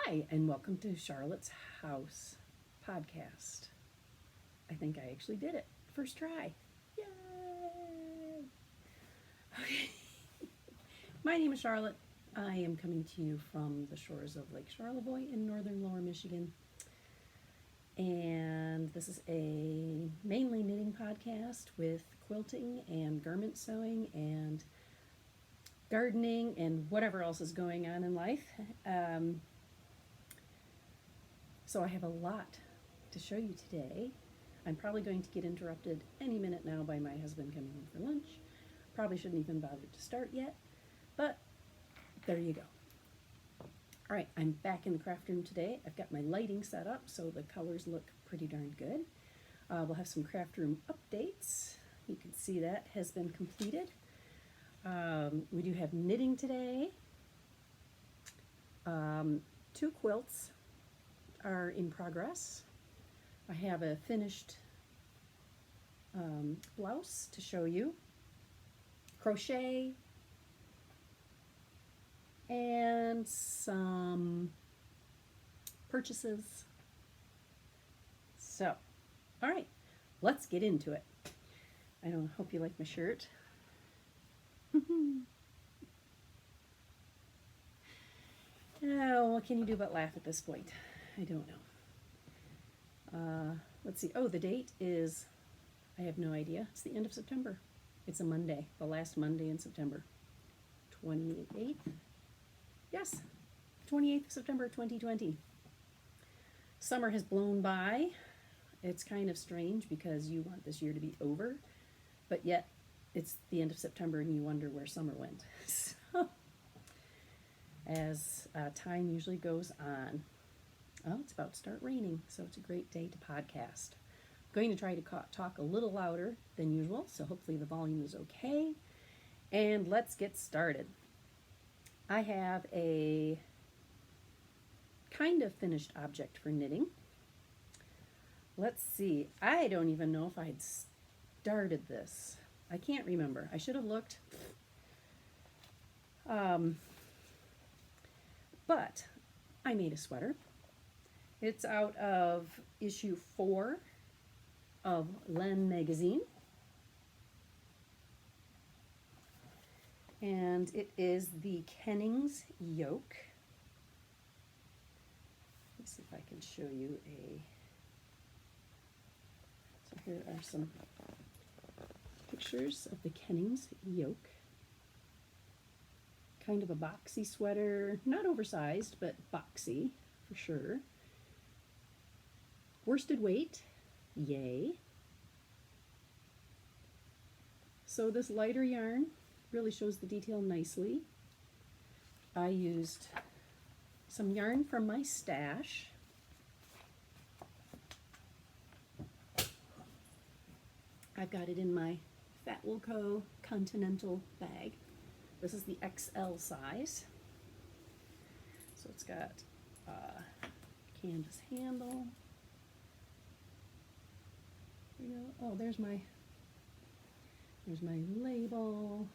Hi, and welcome to Charlotte's House podcast. I think I actually did it. First try. Yay! Okay. My name is Charlotte. I am coming to you from the shores of Lake Charlevoix in northern Lower Michigan. And this is a mainly knitting podcast with quilting and garment sewing and gardening and whatever else is going on in life. So I have a lot to show you today. I'm probably going to get interrupted any minute now by my husband coming home for lunch. Probably shouldn't even bother to start yet, but there you go. All right, I'm back in the craft room today. I've got my lighting set up so the colors look pretty darn good. We'll have some craft room updates. You can see that has been completed. We do have knitting today. 2 quilts are in progress. I have a finished blouse to show you, crochet, and some purchases. So, all right, let's get into it. I hope you like my shirt. Oh, what can you do but laugh at this point? I don't know. Let's see. Oh, the date is, I have no idea. It's the end of September. It's a Monday, the last Monday in September. 28th? Yes, 28th of September 2020. Summer has blown by. It's kind of strange because you want this year to be over, but yet it's the end of September and you wonder where summer went. So, as time usually goes on. Oh, it's about to start raining, so it's a great day to podcast. I'm going to try to talk a little louder than usual, so hopefully the volume is okay. And let's get started. I have a kind of finished object for knitting. Let's see. I don't even know if I had started this. I can't remember. I should have looked. But I made a sweater. It's out of issue 4 of Laine magazine. And it is the Kennings Yoke. Let's see if I can show you a... So here are some pictures of the Kennings Yoke. Kind of a boxy sweater, not oversized, but boxy for sure. Worsted weight, yay. So this lighter yarn really shows the detail nicely. I used some yarn from my stash. I've got it in my Fat Wilco Continental bag. This is the XL size. So it's got a canvas handle. There we go. Oh, there's my label.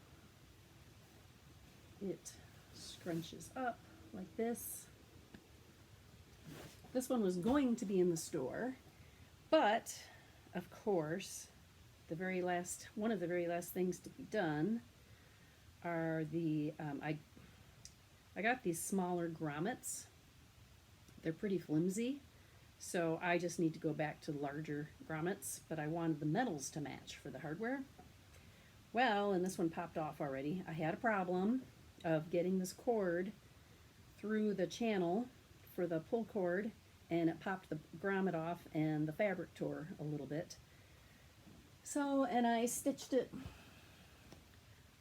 It scrunches up like this. This one was going to be in the store, but of course, one of the very last things to be done are the, I got these smaller grommets. They're pretty flimsy, so I just need to go back to larger grommets, but I wanted the metals to match for the hardware. Well, and this one popped off already. I had a problem of getting this cord through the channel for the pull cord, and it popped the grommet off and the fabric tore a little bit. So, and I stitched it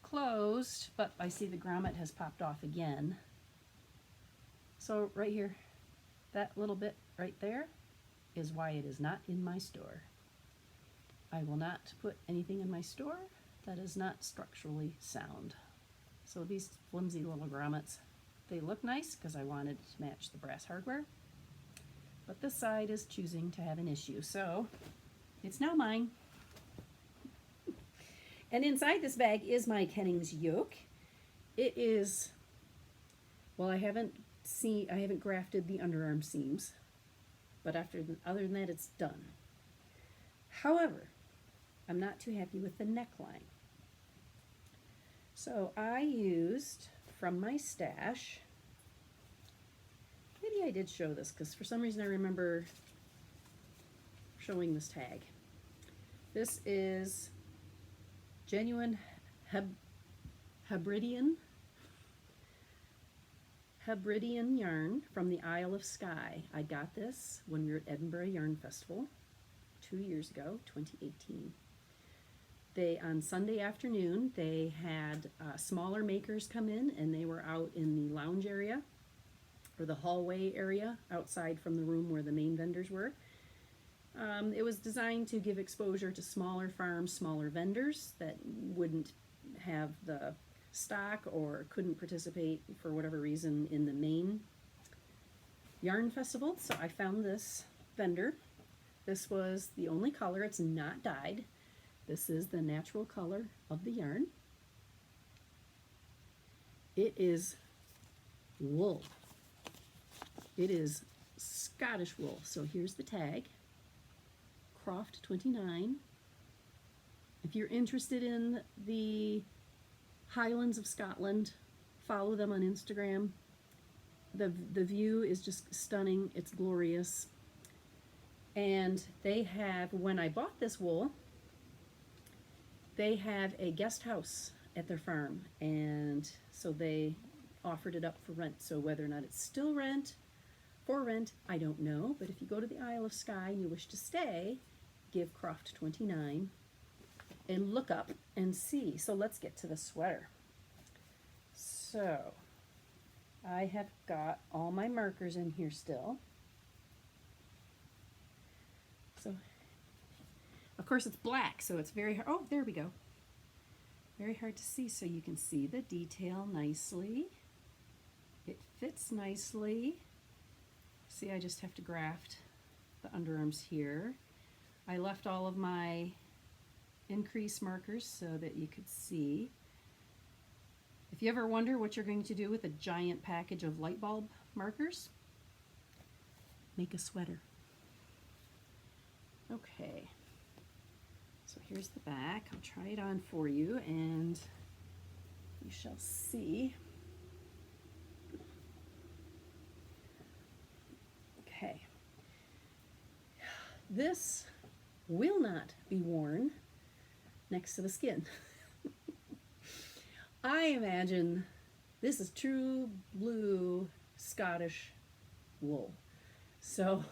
closed, but I see the grommet has popped off again. So right here, that little bit right there is why it is not in my store. I will not put anything in my store that is not structurally sound. So these flimsy little grommets, they look nice because I wanted to match the brass hardware, but this side is choosing to have an issue, so it's now mine. And inside this bag is my Kennings Yoke. It is, well, I haven't I haven't grafted the underarm seams, but other than that, it's done. However, I'm not too happy with the neckline. So I used from my stash, maybe I did show this because for some reason I remember showing this tag. This is genuine Hebridean yarn from the Isle of Skye. I got this when we were at Edinburgh Yarn Festival 2 years ago, 2018. On Sunday afternoon, they had smaller makers come in, and they were out in the lounge area, or the hallway area, outside from the room where the main vendors were. It was designed to give exposure to smaller farms, smaller vendors that wouldn't have the stock or couldn't participate for whatever reason in the main yarn festival. So I found this vendor. This was the only color. It's not dyed. This is the natural color of the yarn. It is wool. It is Scottish wool. So here's the tag, Croft 29. If you're interested in the Highlands of Scotland, follow them on Instagram. The view is just stunning. It's glorious. And they have, when I bought this wool, they have a guest house at their farm, and so they offered it up for rent. So whether or not it's still for rent, I don't know. But if you go to the Isle of Skye and you wish to stay, give Croft 29 a look up and see. So let's get to the sweater. So I have got all my markers in here still. So of course it's black, so it's very hard. Oh, there we go. Very hard to see, so you can see the detail nicely. It fits nicely. See, I just have to graft the underarms here. I left all of my increase markers so that you could see. If you ever wonder what you're going to do with a giant package of light bulb markers, make a sweater. Okay. So here's the back. I'll try it on for you and you shall see. Okay. This will not be worn next to the skin. I imagine this is true blue Scottish wool. So,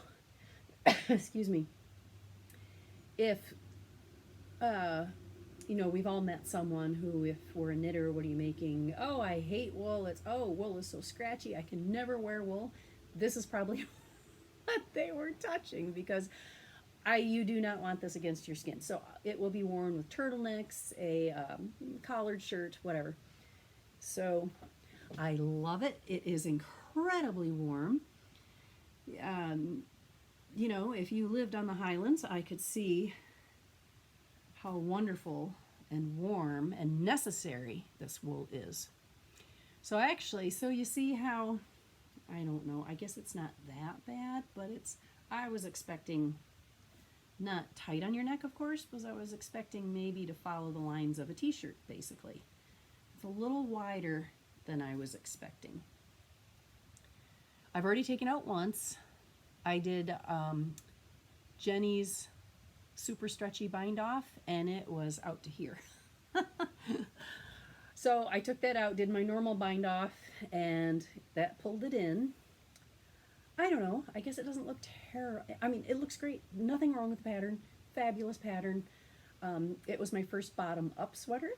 excuse me. If you know, we've all met someone who, if we're a knitter, what are you making? Oh, I hate wool. Wool is so scratchy. I can never wear wool. This is probably what they were touching, because you do not want this against your skin. So it will be worn with turtlenecks, a collared shirt, whatever. So I love it. It is incredibly warm. You know, if you lived on the Highlands, I could see how wonderful and warm and necessary this wool is. So actually, so you see how, I don't know, I guess it's not that bad, but I was expecting, not tight on your neck, of course, because I was expecting maybe to follow the lines of a t-shirt, basically. It's a little wider than I was expecting. I've already taken out once. I did Jenny's super stretchy bind off, and it was out to here. So I took that out, did my normal bind off, and that pulled it in. I don't know, I guess it doesn't look terrible. I mean, it looks great. Nothing wrong with the pattern. Fabulous pattern. It was my first bottom up sweater.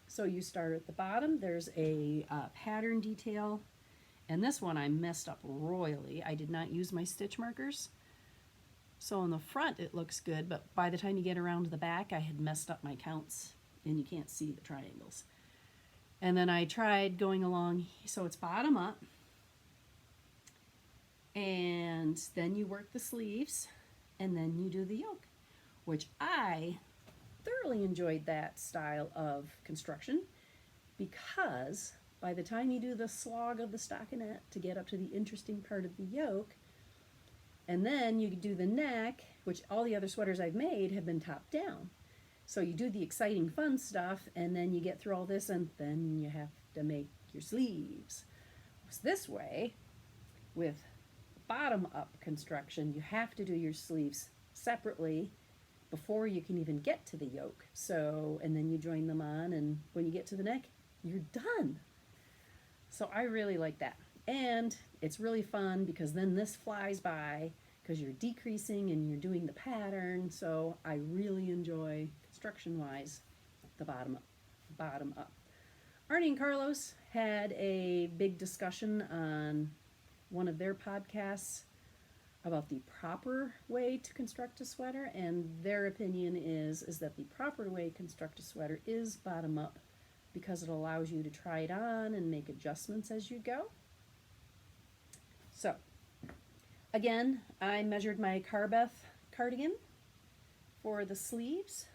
So you start at the bottom. There's a pattern detail. And this one I messed up royally. I did not use my stitch markers. So on the front it looks good, but by the time you get around to the back, I had messed up my counts and you can't see the triangles. And then I tried going along, so it's bottom up. And then you work the sleeves, and then you do the yoke, which I thoroughly enjoyed that style of construction because by the time you do the slog of the stockinette to get up to the interesting part of the yoke, and then you do the neck, which all the other sweaters I've made have been top down. So you do the exciting fun stuff, and then you get through all this, and then you have to make your sleeves. So this way, with bottom up construction, you have to do your sleeves separately before you can even get to the yoke. So, and then you join them on, and when you get to the neck, you're done. So I really like that. And it's really fun because then this flies by because you're decreasing and you're doing the pattern. So I really enjoy, construction-wise, the bottom up. Arne and Carlos had a big discussion on one of their podcasts about the proper way to construct a sweater, and their opinion is that the proper way to construct a sweater is bottom up because it allows you to try it on and make adjustments as you go. So, again, I measured my Carbeth cardigan for the sleeves.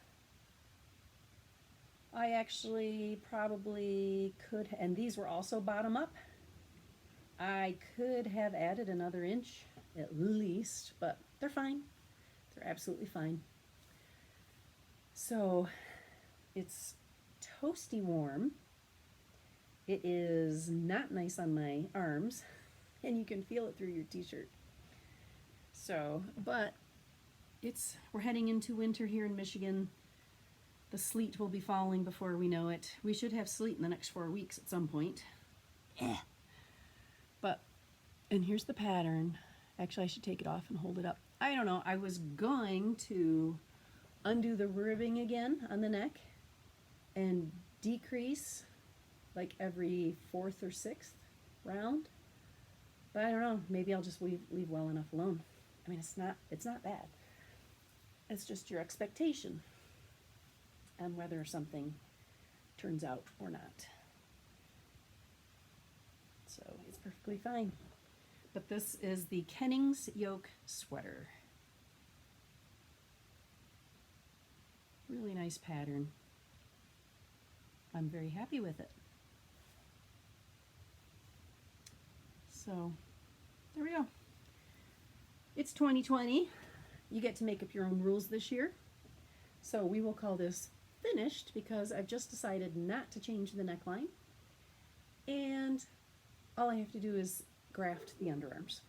I actually probably could, and these were also bottom up. I could have added another inch at least, but they're fine. They're absolutely fine. So it's toasty warm. It is not nice on my arms, and you can feel it through your t-shirt. So, but we're heading into winter here in Michigan. The sleet will be falling before we know it. We should have sleet in the next 4 weeks at some point. But, and here's the pattern. Actually, I should take it off and hold it up. I don't know. I was going to undo the ribbing again on the neck and decrease like every 4th or 6th round. But I don't know. Maybe I'll just leave well enough alone. I mean, it's not bad. It's just your expectation on whether something turns out or not. So it's perfectly fine. But this is the Kennings Yoke sweater. Really nice pattern. I'm very happy with it. So there we go. It's 2020. You get to make up your own rules this year. So we will call this finished because I've just decided not to change the neckline. And all I have to do is graft the underarms.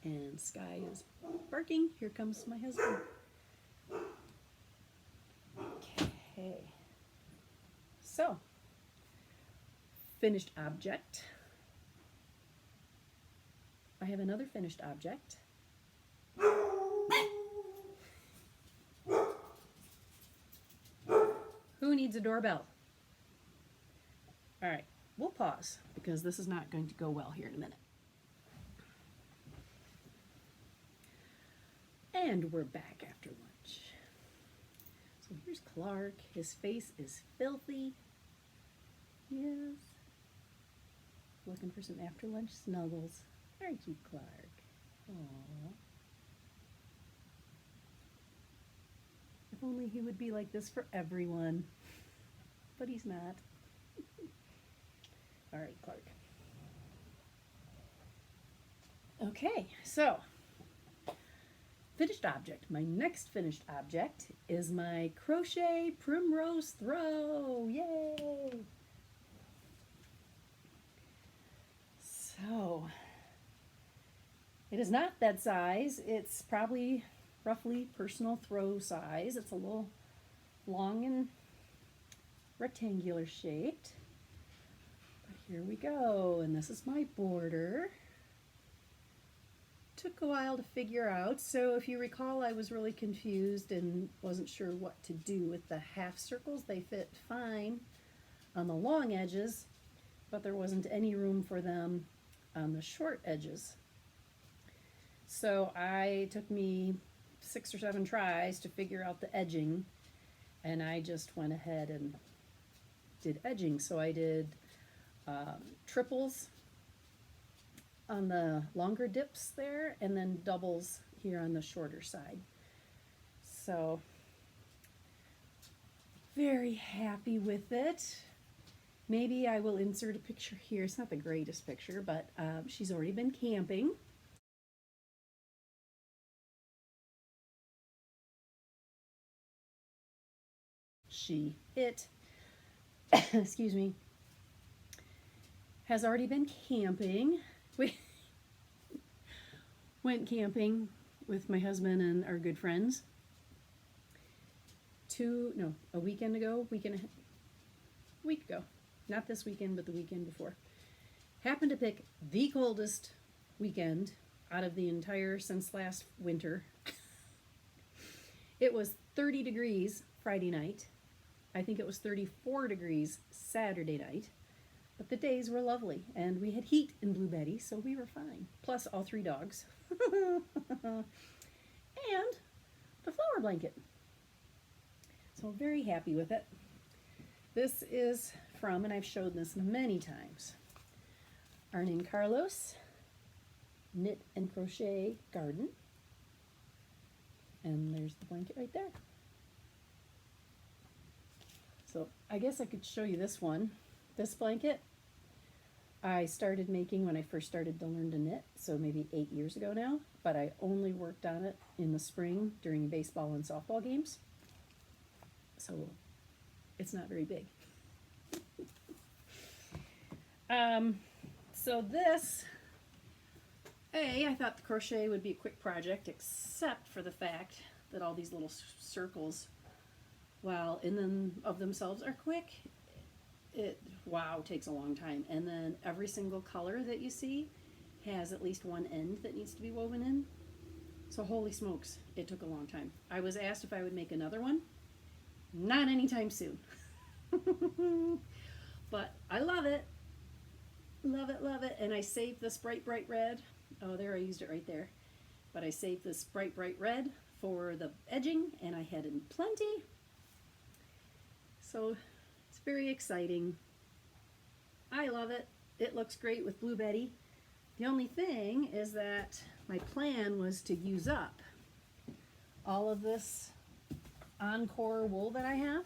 And Sky is barking. Here comes my husband. Okay. So, finished object. I have another finished object. Who needs a doorbell? All right, we'll pause because this is not going to go well here in a minute. And we're back after lunch. So here's Clark. His face is filthy. Yes. Looking for some after lunch snuggles. Aren't you, Clark? Aww. If only he would be like this for everyone. But he's not. All right, Clark. Okay, so finished object. My next finished object is my crochet Primrose throw. Yay! So it is not bed size. It's probably roughly personal throw size. It's a little long and rectangular shaped. But here we go, and this is my border. Took a while to figure out. So if you recall, I was really confused and wasn't sure what to do with the half circles. They fit fine on the long edges, but there wasn't any room for them on the short edges. So it took me 6 or 7 tries to figure out the edging, and I just went ahead and did edging. So I did triples on the longer dips there, and then doubles here on the shorter side. So very happy with it. Maybe I will insert a picture here. It's not the greatest picture, but she's already been camping. Excuse me, has already been camping. We went camping with my husband and our good friends a week ago. Not this weekend, but the weekend before. Happened to pick the coldest weekend out of the entire since last winter. It was 30 degrees Friday night. I think it was 34 degrees Saturday night. But the days were lovely, and we had heat in Blue Betty, so we were fine. Plus all 3 dogs. And the flower blanket. So very happy with it. This is from, and I've showed this many times, Arne and Carlos Knit and Crochet Garden. And there's the blanket right there. So I guess I could show you this one. This blanket I started making when I first started to learn to knit, so maybe 8 years ago now, but I only worked on it in the spring during baseball and softball games. So it's not very big. So this, I thought the crochet would be a quick project, except for the fact that all these little circles, while in them of themselves are quick, it takes a long time. And then every single color that you see has at least one end that needs to be woven in. So holy smokes, it took a long time. I was asked if I would make another one. Not anytime soon. But I love it. Love it, love it. And I saved this bright, bright red. Oh, there, I used it right there. But I saved this bright, bright red for the edging, and I had in plenty. So it's very exciting. I love it. It looks great with Blue Betty. The only thing is that my plan was to use up all of this Encore wool that I have.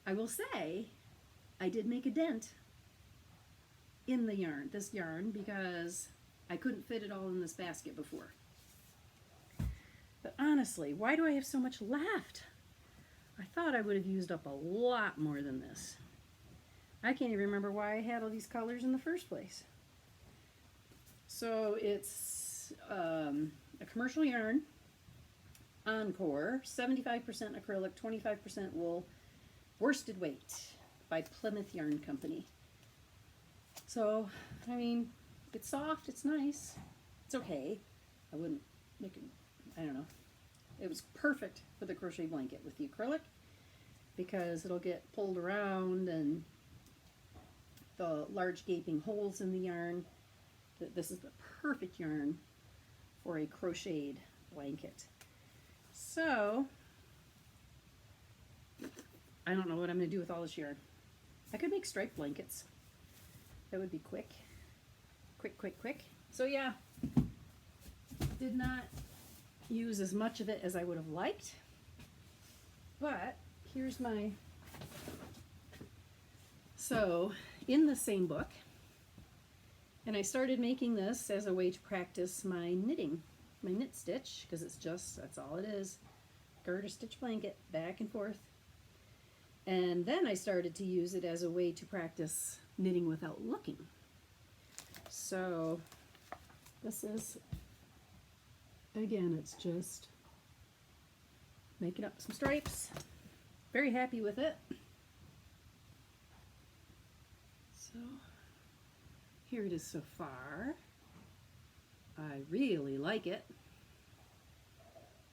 I will say I did make a dent in the yarn, this yarn, because I couldn't fit it all in this basket before. But honestly, why do I have so much left? I thought I would have used up a lot more than this. I can't even remember why I had all these colors in the first place. So it's a commercial yarn, Encore, 75% acrylic, 25% wool, worsted weight by Plymouth Yarn Company. So, I mean, it's soft, it's nice, it's okay. I wouldn't make it, I don't know. It was perfect for the crochet blanket with the acrylic because it'll get pulled around and the large gaping holes in the yarn. This is the perfect yarn for a crocheted blanket. So, I don't know what I'm going to do with all this yarn. I could make striped blankets. That would be quick. Quick, quick, quick. So yeah, did not use as much of it as I would have liked. But here's my... So, in the same book, and I started making this as a way to practice my knitting, my knit stitch, because that's all it is. Garter stitch blanket, back and forth. And then I started to use it as a way to practice knitting without looking. So this is, again, it's just making up some stripes. Very happy with it. So here it is so far. I really like it.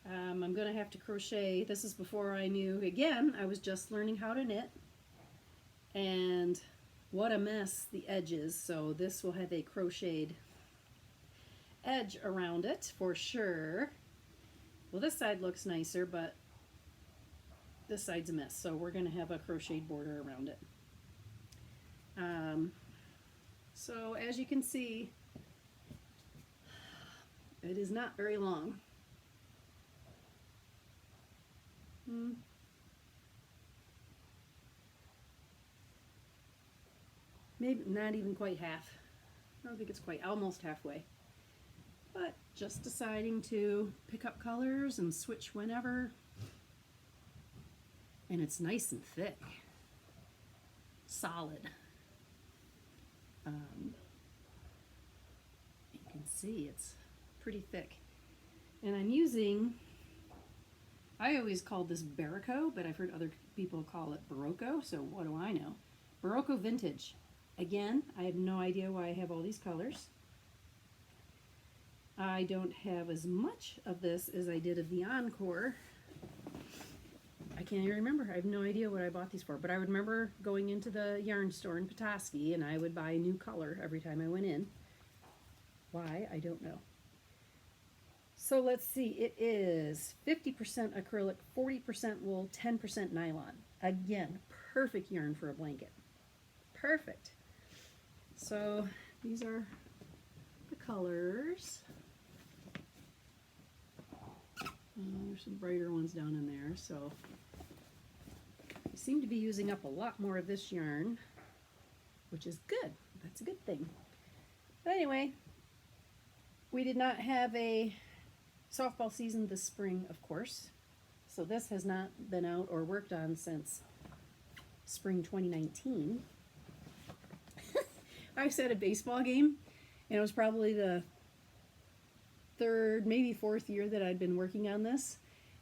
I'm going to have to crochet. This is before I knew, again, I was just learning how to knit. And what a mess the edge is. So this will have a crocheted edge around it for sure. Well, this side looks nicer, but this side's a mess. So we're going to have a crocheted border around it. So as you can see, it is not very long. Maybe not even quite half. I don't think it's quite, almost halfway. But just deciding to pick up colors and switch whenever. And it's nice and thick. Solid. You can see it's pretty thick. And I'm using, I always called this Berroco, but I've heard other people call it Berroco, so what do I know? Berroco Vintage. Again, I have no idea why I have all these colors. I don't have as much of this as I did of the Encore. I can't even remember. I have no idea what I bought these for, but I would remember going into the yarn store in Petoskey and I would buy a new color every time I went in. Why? I don't know. So let's see. It is 50% acrylic, 40% wool, 10% nylon. Again, perfect yarn for a blanket. Perfect. So these are the colors. There's some brighter ones down in there. So I seem to be using up a lot more of this yarn, which is good. That's a good thing. But anyway, we did not have a softball season this spring, of course. So this has not been out or worked on since spring 2019. I was at a baseball game, and it was probably the third, maybe fourth year that I'd been working on this.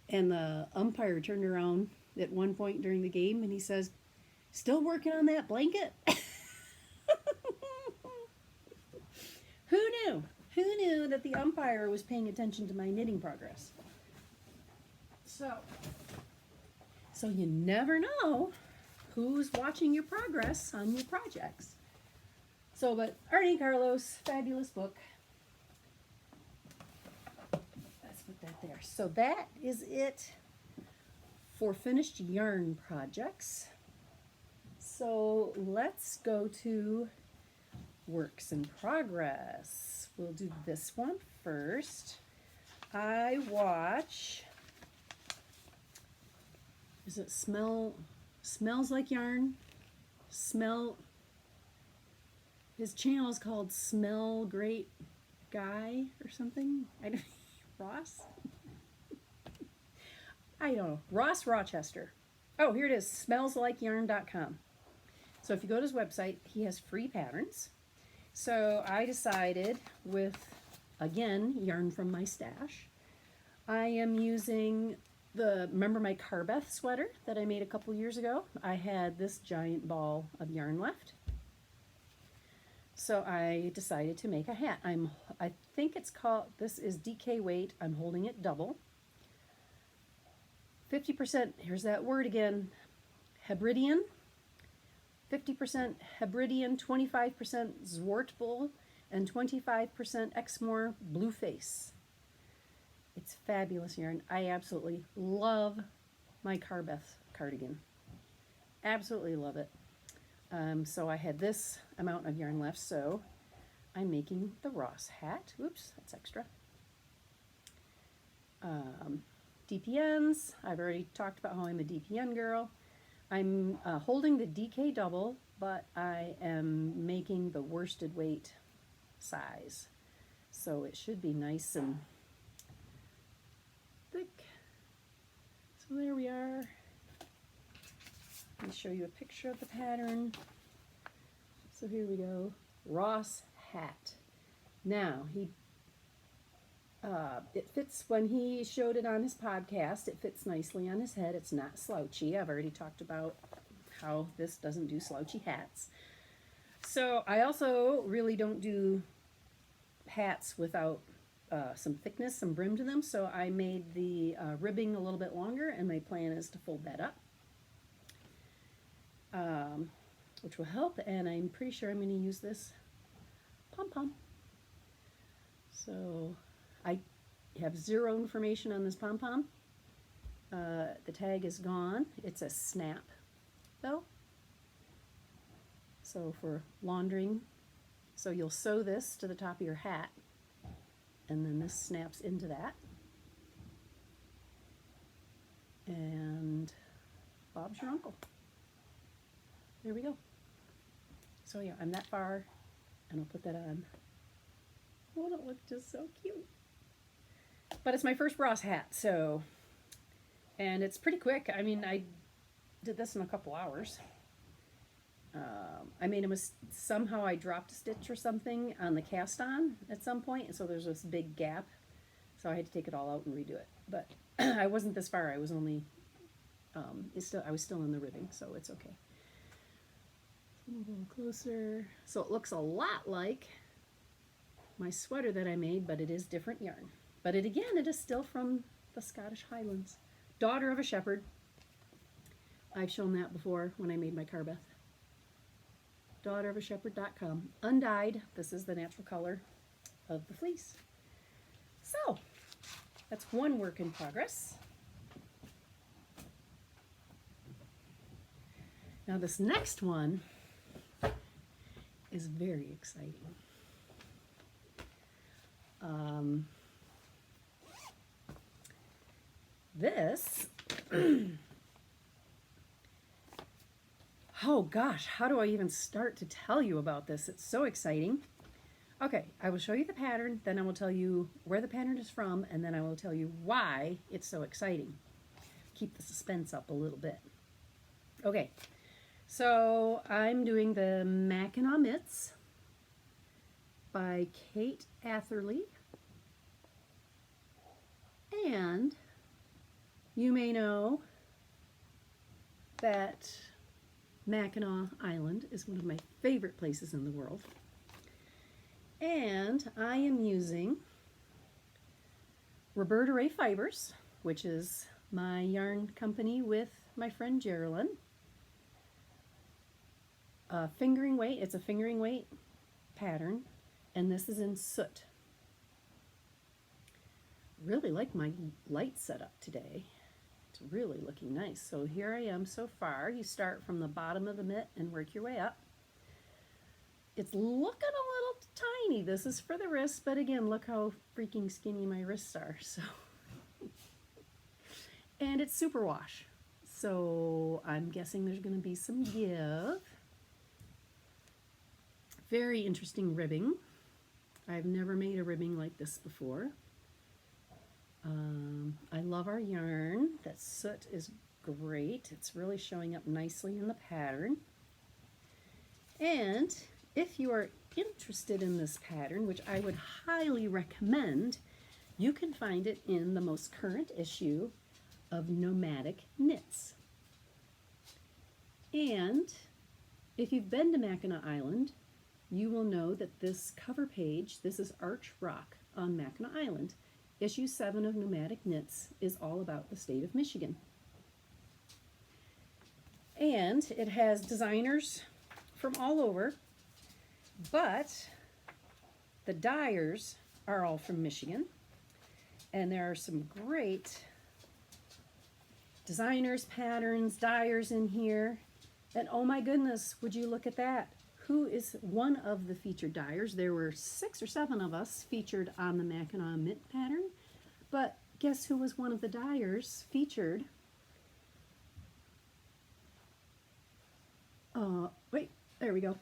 And the umpire turned around at one point during the game and he says, "Still working on that blanket?" Who knew? Who knew that the umpire was paying attention to my knitting progress? So you never know who's watching your progress on your projects. So, but Arne and Carlos, fabulous book. Let's put that there. So that is it for finished yarn projects. So let's go to works in progress. We'll do this one first. I watch, is it Smells Like Yarn? His channel is called Smell Great Guy or something. I don't, Ross? I don't know. Ross Rochester. Oh, here it is, smellslikeyarn.com. So if you go to his website, he has free patterns. So I decided with, again, yarn from my stash, I am using remember my Carbeth sweater that I made a couple years ago? I had this giant ball of yarn left. So I decided to make a hat. I think it's called, this is DK weight. I'm holding it double. 50%, here's that word again, Hebridean. 50% Hebridean, 25% Zwartbull, and 25% Exmoor Blueface. It's fabulous yarn. I absolutely love my Carbeth cardigan. Absolutely love it. So I had this amount of yarn left, so I'm making the Ross hat. Oops, that's extra. DPNs, I've already talked about how I'm a DPN girl. I'm holding the DK double, but I am making the worsted weight size. So it should be nice and thick. So there we are. Let me show you a picture of the pattern. So here we go. Ross hat. Now, it fits, when he showed it on his podcast, it fits nicely on his head. It's not slouchy. I've already talked about how this doesn't do slouchy hats. So I also really don't do hats without some thickness, some brim to them. So I made the ribbing a little bit longer, and my plan is to fold that up. Which will help, and I'm pretty sure I'm going to use this pom-pom. So I have zero information on this pom-pom. The tag is gone. It's a snap though. So for laundering, so you'll sew this to the top of your hat, and then this snaps into that. and Bob's your uncle. There we go. So yeah, I'm that far, and I'll put that on. Won't it look just so cute? But it's my first Ross hat, so, and it's pretty quick. I mean, I did this in a couple hours. I made somehow I dropped a stitch or something on the cast on at some point, and so there's this big gap. So I had to take it all out and redo it. But I wasn't this far. I was only, I was still in the ribbing, so it's okay. Move a little closer. So it looks a lot like my sweater that I made, but it is different yarn. But it is still from the Scottish Highlands. Daughter of a Shepherd. I've shown that before when I made my Carbeth. Daughterofashepherd.com. Undyed. This is the natural color of the fleece. So, that's one work in progress. Now this next one is very exciting. This, oh gosh, how do I even start to tell you about this? It's so exciting. Okay, I will show you the pattern, then I will tell you where the pattern is from, and then I will tell you why it's so exciting. Keep the suspense up a little bit. Okay, so I'm doing the Mackinac Mitts by Kate Atherly. And you may know that Mackinac Island is one of my favorite places in the world. And I am using Roberta Rae Fibers, which is my yarn company with my friend Geraldine. Fingering weight, it's a fingering weight pattern, and this is in Soot. Really like my light setup today. It's really looking nice. So here I am so far. You start from the bottom of the mitt and work your way up. It's looking a little tiny. This is for the wrist, but again, look how freaking skinny my wrists are. So, and it's superwash. So I'm guessing there's going to be some give. Very interesting ribbing. I've never made a ribbing like this before. I love our yarn. That Soot is great. It's really showing up nicely in the pattern. And if you are interested in this pattern, which I would highly recommend, you can find it in the most current issue of Nomadic Knits. And if you've been to Mackinac Island, you will know that this cover page, this is Arch Rock on Mackinac Island. Issue 7 of Nomadic Knits is all about the state of Michigan. And it has designers from all over, but the dyers are all from Michigan. And there are some great designers, patterns, dyers in here. And oh my goodness, would you look at that? Who is one of the featured dyers? There were 6 or 7 of us featured on the Mackinac mitt pattern, but guess who was one of the dyers featured? Wait, there we go.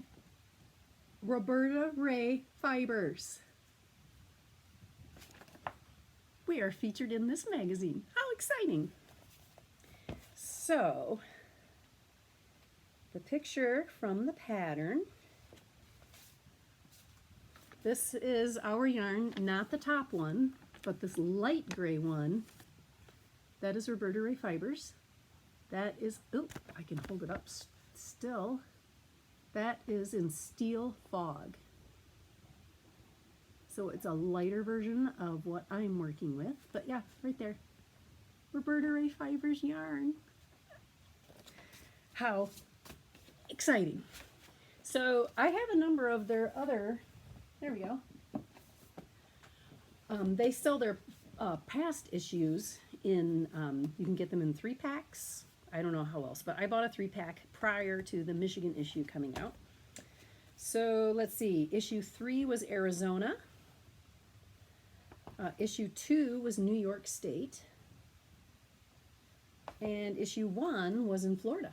Roberta Rae Fibers. We are featured in this magazine. How exciting! So, the picture from the pattern. This is our yarn, not the top one, but this light gray one. That is Roberta Rae Fibers. That is, oh, I can hold it up still. That is in Steel Fog. So it's a lighter version of what I'm working with. But yeah, right there. Roberta Rae Fibers yarn. How exciting. So I have a number of their other, there we go. They sell their past issues in, you can get them in 3-packs. I don't know how else, but I bought a 3-pack prior to the Michigan issue coming out. So let's see, issue 3 was Arizona. Issue 2 was New York State. And issue 1 was in Florida.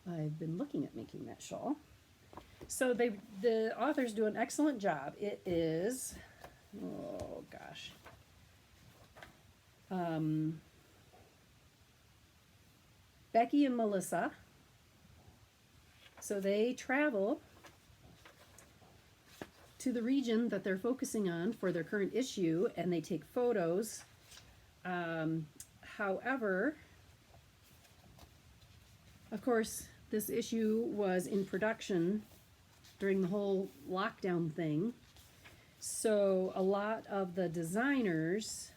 I've been looking at making that shawl. So the authors do an excellent job. It is, oh gosh, Becky and Melissa. So they travel to the region that they're focusing on for their current issue, and they take photos. However, of course, this issue was in production during the whole lockdown thing. So a lot of the designers,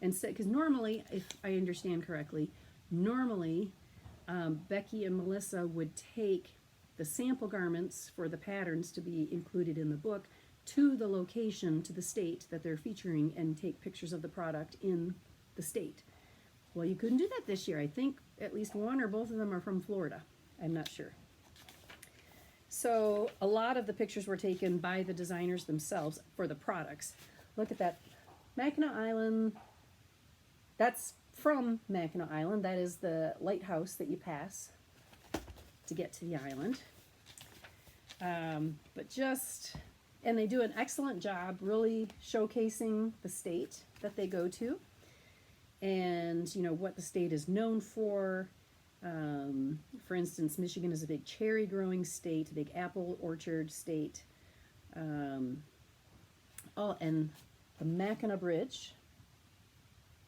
and because normally, if I understand correctly, normally Becky and Melissa would take the sample garments for the patterns to be included in the book to the location, to the state that they're featuring, and take pictures of the product in the state. Well, you couldn't do that this year. I think at least one or both of them are from Florida. I'm not sure. So a lot of the pictures were taken by the designers themselves for the products. Look at that. Mackinac Island. That's from Mackinac Island. That is the lighthouse that you pass to get to the island. And they do an excellent job really showcasing the state that they go to, and you know what the state is known for. For instance, Michigan is a big cherry growing state, a big apple orchard state. Oh, and the Mackinac Bridge,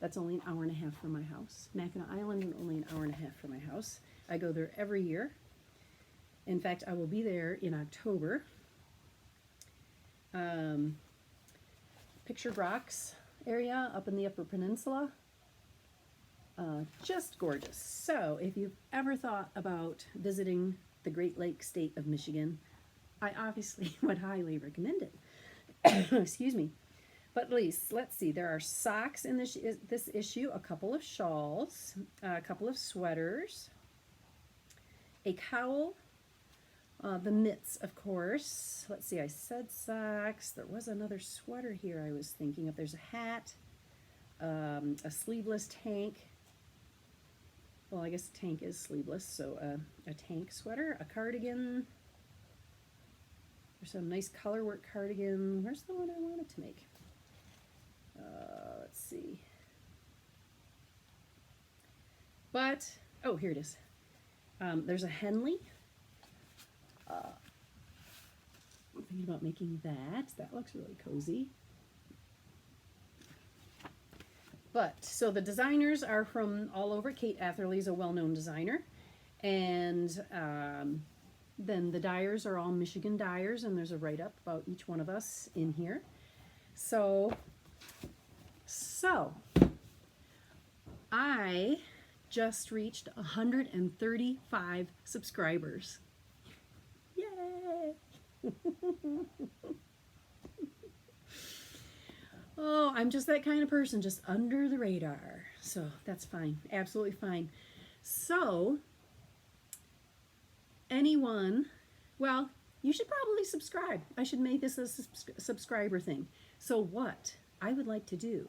that's only an hour and a half from my house. Mackinac Island, only an hour and a half from my house. I go there every year. In fact, I will be there in October. Pictured Rocks area up in the Upper Peninsula. Just gorgeous. So if you've ever thought about visiting the Great Lakes state of Michigan, I obviously would highly recommend it. Excuse me. But at least, let's see, there are socks in this issue, a couple of shawls, a couple of sweaters, a cowl, the mitts, of course. Let's see, I said socks. There was another sweater here I was thinking of. There's a hat, a sleeveless tank. Well, I guess a tank is sleeveless, so a tank sweater, a cardigan. There's some nice color work cardigan. Where's the one I wanted to make? Let's see. But, oh, here it is. There's a Henley. I'm thinking about making that. That looks really cozy. But, so the designers are from all over. Kate Atherly is a well-known designer. And then the dyers are all Michigan dyers, and there's a write-up about each one of us in here. So I just reached 135 subscribers. Yay! Oh, I'm just that kind of person, just under the radar. So that's fine, absolutely fine. So anyone, well, you should probably subscribe. I should make this a subscriber thing. So what I would like to do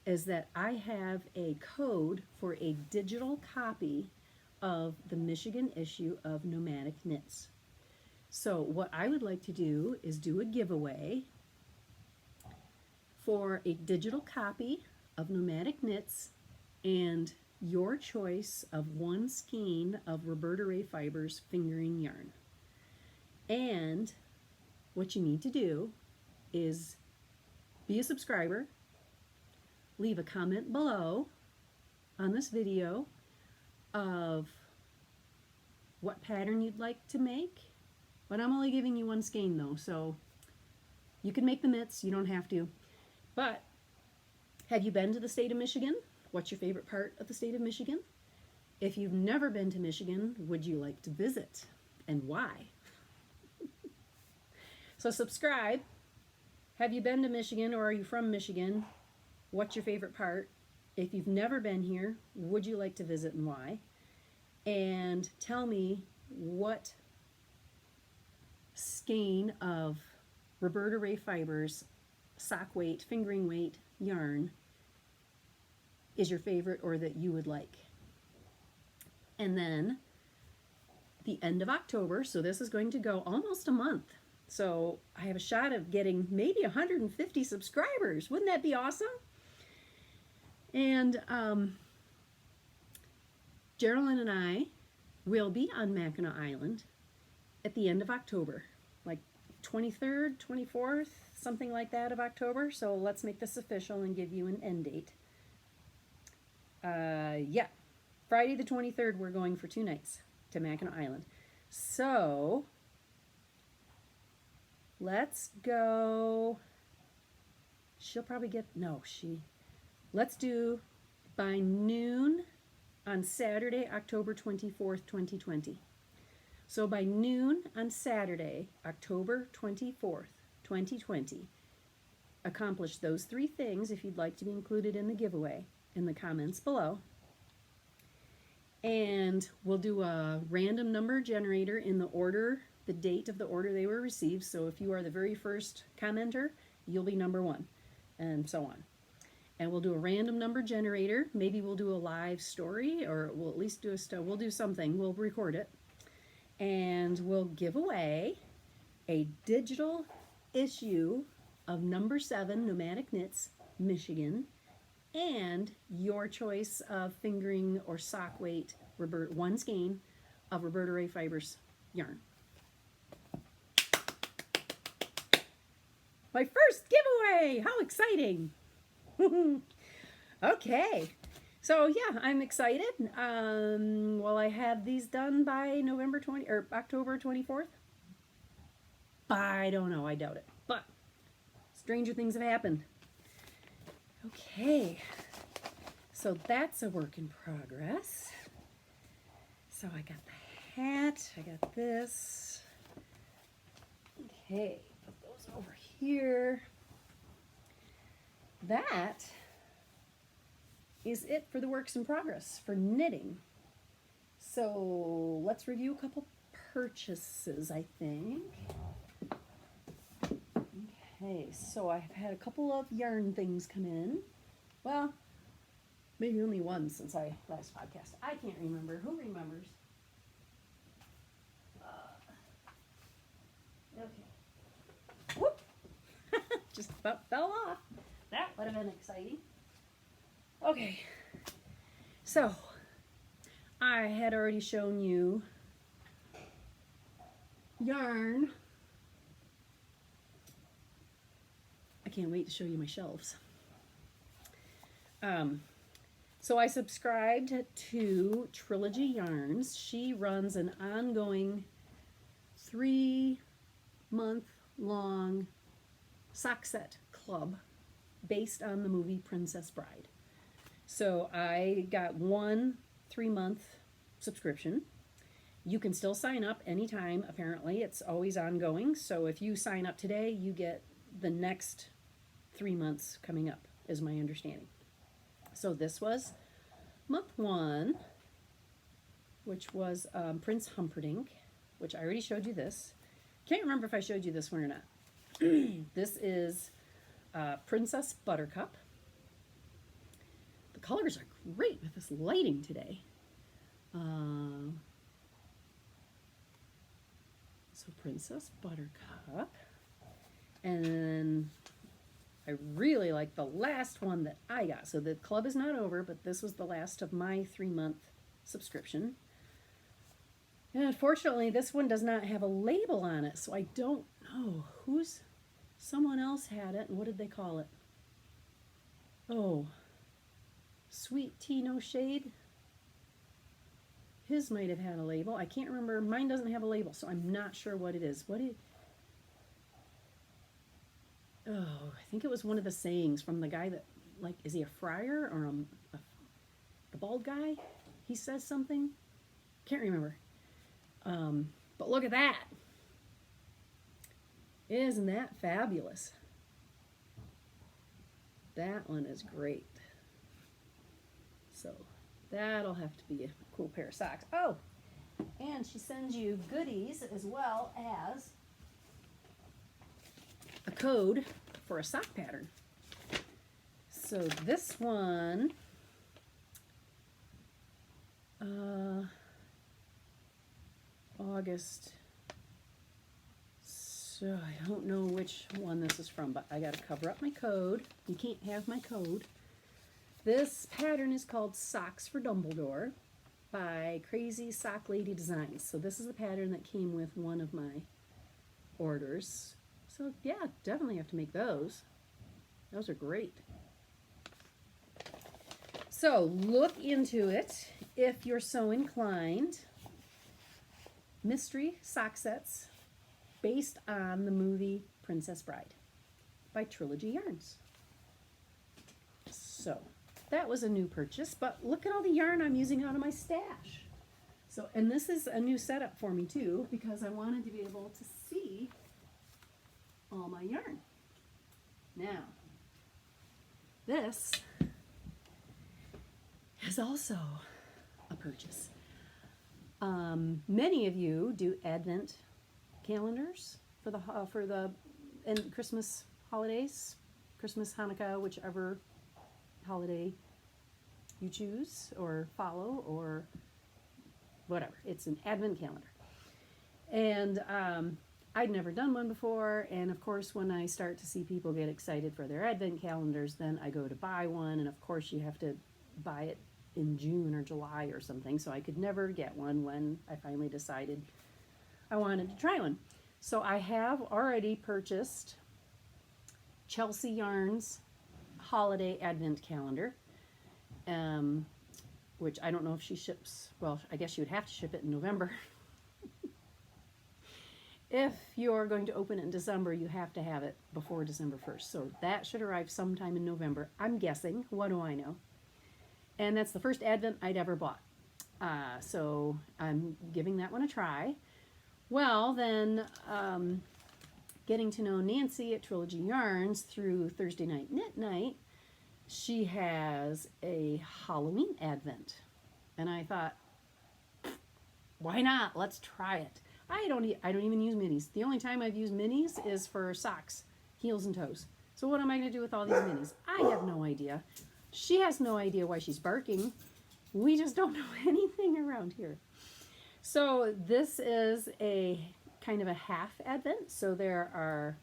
is that I have a code for a digital copy of the Michigan issue of Nomadic Knits. So what I would like to do is do a giveaway for a digital copy of Nomadic Knits and your choice of one skein of Roberta Rae Fibers fingering yarn. And what you need to do is be a subscriber, leave a comment below on this video of what pattern you'd like to make. But I'm only giving you one skein though, so you can make the mitts, you don't have to. But have you been to the state of Michigan? What's your favorite part of the state of Michigan? If you've never been to Michigan, would you like to visit, and why? So subscribe. Have you been to Michigan, or are you from Michigan? What's your favorite part? If you've never been here, would you like to visit, and why? And tell me what skein of Roberta Rae Fibers sock weight, fingering weight yarn is your favorite or that you would like. And then the end of October, so this is going to go almost a month. So I have a shot of getting maybe 150 subscribers. Wouldn't that be awesome? And Geraldine and I will be on Mackinac Island at the end of October, like 23rd, 24th, something like that of October. So let's make this official and give you an end date. Yeah, Friday the 23rd, we're going for 2 nights to Mackinac Island. So let's go. She'll probably get, no, let's do by noon on Saturday, October 24th, 2020. So by noon on Saturday, October 24th, 2020, accomplish those 3 things if you'd like to be included in the giveaway in the comments below. And we'll do a random number generator in the order, the date of the order they were received. So if you are the very first commenter, you'll be number 1, and so on. And we'll do a random number generator. Maybe we'll do a live story, or we'll at least do we'll do something. We'll record it. And we'll give away a digital issue of number 7 Nomadic Knits, Michigan, and your choice of fingering or sock weight, 1 skein of Roberta Rae Fibers yarn. My first giveaway! How exciting! Okay, so yeah, I'm excited. Will I have these done by October 24th? I don't know, I doubt it, but stranger things have happened. Okay, so that's a work in progress. So I got the hat, I got this. Okay, put those over here. That is it for the works in progress for knitting. So let's review a couple purchases, I think. Okay, so I've had a couple of yarn things come in. Well, maybe only one since I last podcast. I can't remember. Who remembers? Okay. Whoop! Just about fell off. That would have been exciting. Okay, so I had already shown you yarn. I can't wait to show you my shelves. So I subscribed to Trilogy Yarns. She runs an ongoing 3-month-long sock set club based on the movie Princess Bride. So I got 1 3-month subscription. You can still sign up anytime, apparently. It's always ongoing. So if you sign up today, you get the next 3 months coming up, is my understanding. So this was month 1, which was Prince Humperdinck, which I already showed you this. Can't remember if I showed you this one or not. This is Princess Buttercup. The colors are great with this lighting today. So Princess Buttercup. And then I really like the last one that I got. So the club is not over, but this was the last of my 3-month subscription. And unfortunately, this one does not have a label on it, so I don't know someone else had it, and what did they call it? Oh, Sweet Tea No Shade. His might have had a label. I can't remember. Mine doesn't have a label, so I'm not sure what it is. Oh, I think it was one of the sayings from the guy that, like, is he a friar or the bald guy? He says something. Can't remember. But look at that. Isn't that fabulous? That one is great. So that'll have to be a cool pair of socks. Oh, and she sends you goodies as well as a code for a sock pattern. So this one August. So I don't know which one this is from, but I got to cover up my code. You can't have my code. This pattern is called Socks for Dumbledore by Crazy Sock Lady Designs. So this is the pattern that came with one of my orders. So yeah, definitely have to make those. Those are great. So look into it if you're so inclined. Mystery sock sets based on the movie Princess Bride by Trilogy Yarns. So that was a new purchase, but look at all the yarn I'm using out of my stash. So, and this is a new setup for me too, because I wanted to be able to see all my yarn. Now, this is also a purchase. Many of you do Advent calendars for the and Christmas holidays, Christmas, Hanukkah, whichever holiday you choose or follow or whatever. It's an Advent calendar. And I'd never done one before, and of course when I start to see people get excited for their Advent calendars, then I go to buy one, and of course you have to buy it in June or July or something, so I could never get one when I finally decided I wanted to try one. So I have already purchased Chelsea Yarns Holiday Advent Calendar, which I don't know if she ships, well, I guess she would have to ship it in November. If you're going to open it in December, you have to have it before December 1st. So that should arrive sometime in November, I'm guessing. What do I know? And that's the first Advent I'd ever bought. So I'm giving that one a try. Well, then getting to know Nancy at Trilogy Yarns through Thursday Night Knit Night, she has a Halloween Advent. And I thought, why not? Let's try it. I don't even use minis. The only time I've used minis is for socks, heels and toes. So what am I going to do with all these minis? I have no idea. She has no idea why she's barking. We just don't know anything around here. So this is a kind of a half Advent. So there are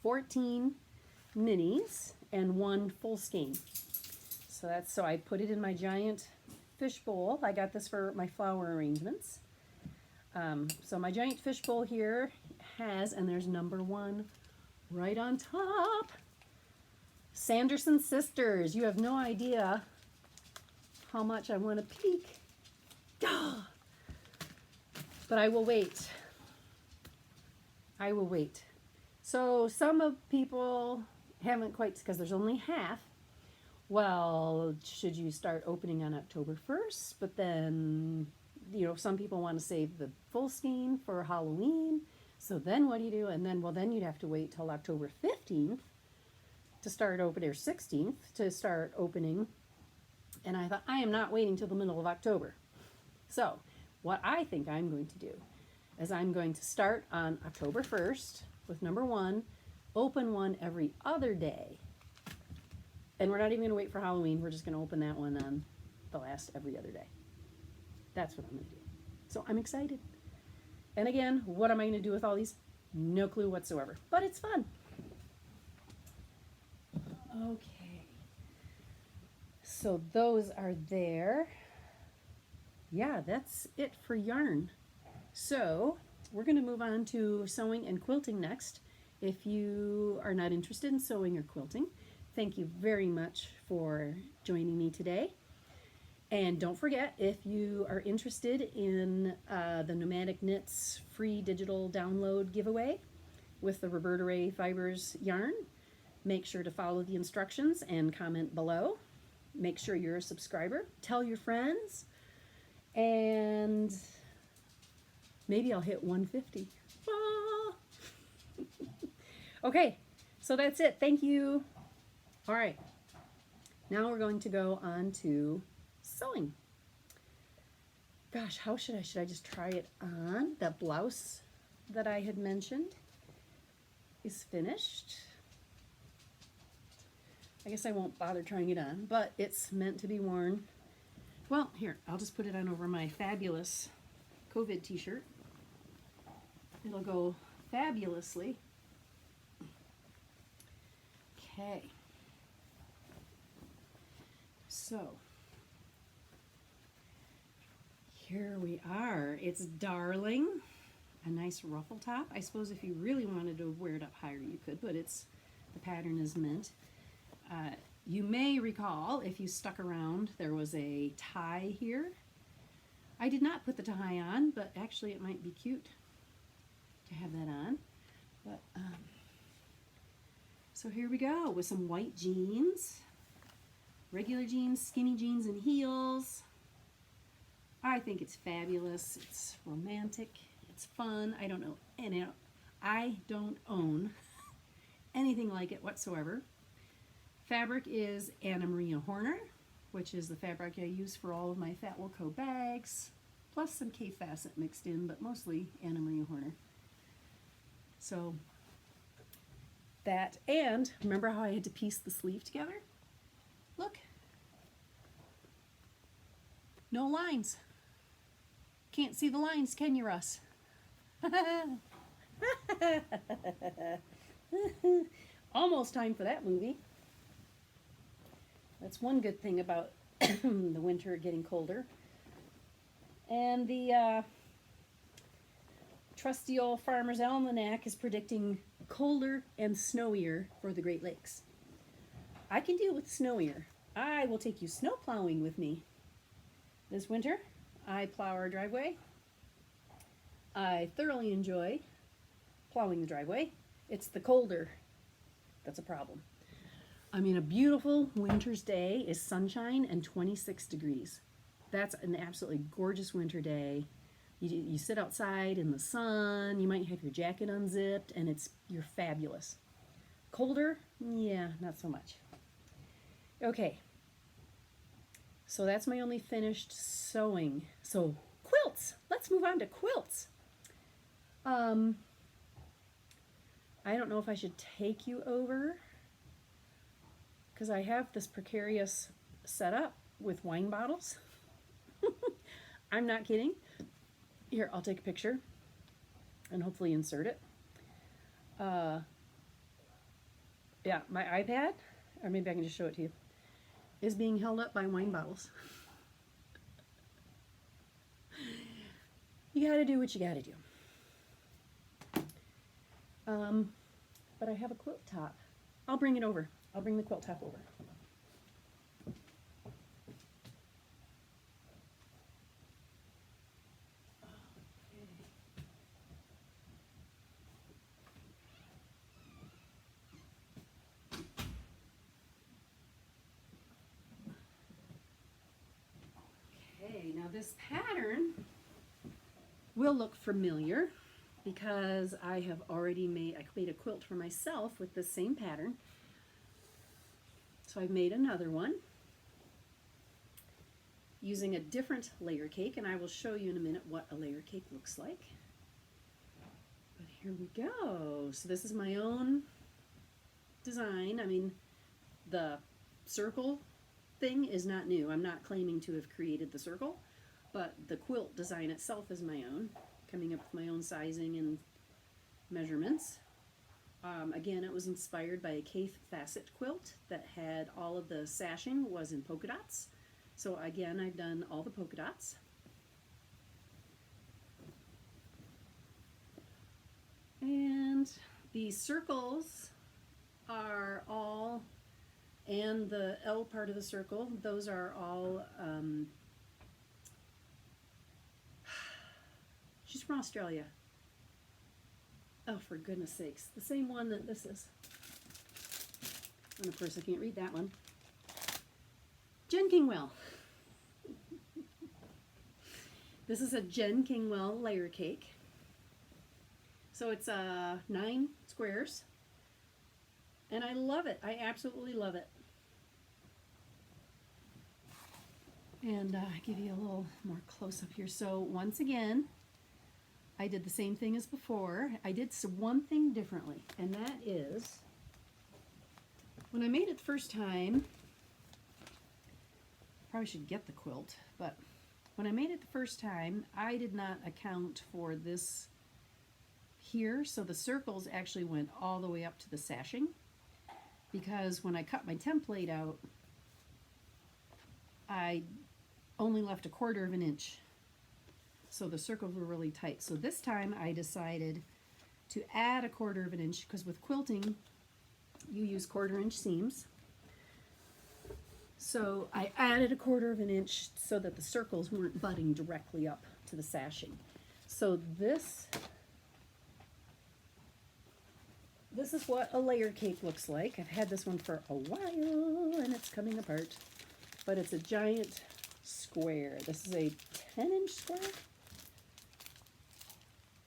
14 minis and one full skein. So I put it in my giant fish bowl. I got this for my flower arrangements. So my giant fish bowl here has, and there's number 1 right on top, Sanderson Sisters. You have no idea how much I want to peek. Ah! But I will wait. I will wait. So some of people haven't quite, because there's only half. Well, should you start opening on October 1st? But then, you know, some people want to save the full skein for Halloween. So then what do you do? And then, well, then you'd have to wait till October 15th to start opening, or 16th to start opening. And I thought, I am not waiting till the middle of October. So what I think I'm going to do is I'm going to start on October 1st with number 1, open one every other day. And we're not even going to wait for Halloween. We're just going to open that one on the last every other day. That's what I'm going to do. So I'm excited. And again, what am I going to do with all these? No clue whatsoever. But it's fun. Okay. So those are there. Yeah, that's it for yarn. So we're going to move on to sewing and quilting next. If you are not interested in sewing or quilting, thank you very much for joining me today. And don't forget, if you are interested in the Nomadic Knits free digital download giveaway with the Roberta Rae Fibers yarn, make sure to follow the instructions and comment below. Make sure you're a subscriber. Tell your friends. And maybe I'll hit 150. Ah! Okay, so that's it. Thank you. All right, now we're going to go on to sewing. Gosh, how should I just try it on? The blouse that I had mentioned is finished. I guess I won't bother trying it on, but it's meant to be worn Well, here, I'll just put it on over my fabulous COVID t-shirt. It'll go fabulously. Okay. So, here we are. It's darling. A nice ruffle top. I suppose if you really wanted to wear it up higher, you could, but the pattern is mint. You may recall, if you stuck around, there was a tie here. I did not put the tie on, but actually it might be cute to have that on. But so here we go with some white jeans, regular jeans, skinny jeans, and heels. I think it's fabulous. It's romantic. It's fun. I don't know, and I don't own anything like it whatsoever. Fabric is Anna Maria Horner, which is the fabric I use for all of my Fat Wilco bags, plus some K-Facet mixed in, but mostly Anna Maria Horner. So that, and remember how I had to piece the sleeve together? Look. No lines. Can't see the lines, can you, Russ? Almost time for that movie. That's one good thing about the winter getting colder. And the trusty old Farmer's Almanac is predicting colder and snowier for the Great Lakes. I can deal with snowier. I will take you snow plowing with me. This winter, I plow our driveway. I thoroughly enjoy plowing the driveway. It's the colder that's a problem. I mean, a beautiful winter's day is sunshine and 26 degrees. That's an absolutely gorgeous winter day. You sit outside in the sun, you might have your jacket unzipped, and you're fabulous. Colder? Yeah, not so much. Okay, so that's my only finished sewing. So quilts, let's move on to quilts. I don't know if I should take you over, because I have this precarious setup with wine bottles. I'm not kidding. Here, I'll take a picture and hopefully insert it. Yeah, my iPad, or maybe I can just show it to you, is being held up by wine bottles. You gotta do what you gotta do. But I have a quilt top. I'll bring it over. I'll bring the quilt top over. Okay, now this pattern will look familiar because I have already made a quilt for myself with the same pattern. So I've made another one using a different layer cake, and I will show you in a minute what a layer cake looks like. But here we go. So this is my own design. I mean, the circle thing is not new. I'm not claiming to have created the circle, but the quilt design itself is my own, coming up with my own sizing and measurements. Again, it was inspired by a K-Facet quilt that had all of the sashing was in polka dots. So again, I've done all the polka dots. And the circles are all, and the L part of the circle, those are all, she's from Australia. Oh, for goodness sakes. The same one that this is. And of course I can't read that one. Jen Kingwell. This is a Jen Kingwell layer cake. So it's 9 squares. And I love it. I absolutely love it. And give you a little more close up here. So once again, I did the same thing as before. I did one thing differently, and that is, when I made it the first time, probably should get the quilt, but when I made it the first time, I did not account for this here, so the circles actually went all the way up to the sashing, because when I cut my template out, I only left 1/4 of an inch, so the circles were really tight. So this time I decided to add 1/4 of an inch, because with quilting you use 1/4 inch seams. So I added 1/4 of an inch so that the circles weren't butting directly up to the sashing. So this is what a layer cake looks like. I've had this one for a while and it's coming apart, but it's a giant square. This is a 10-inch square.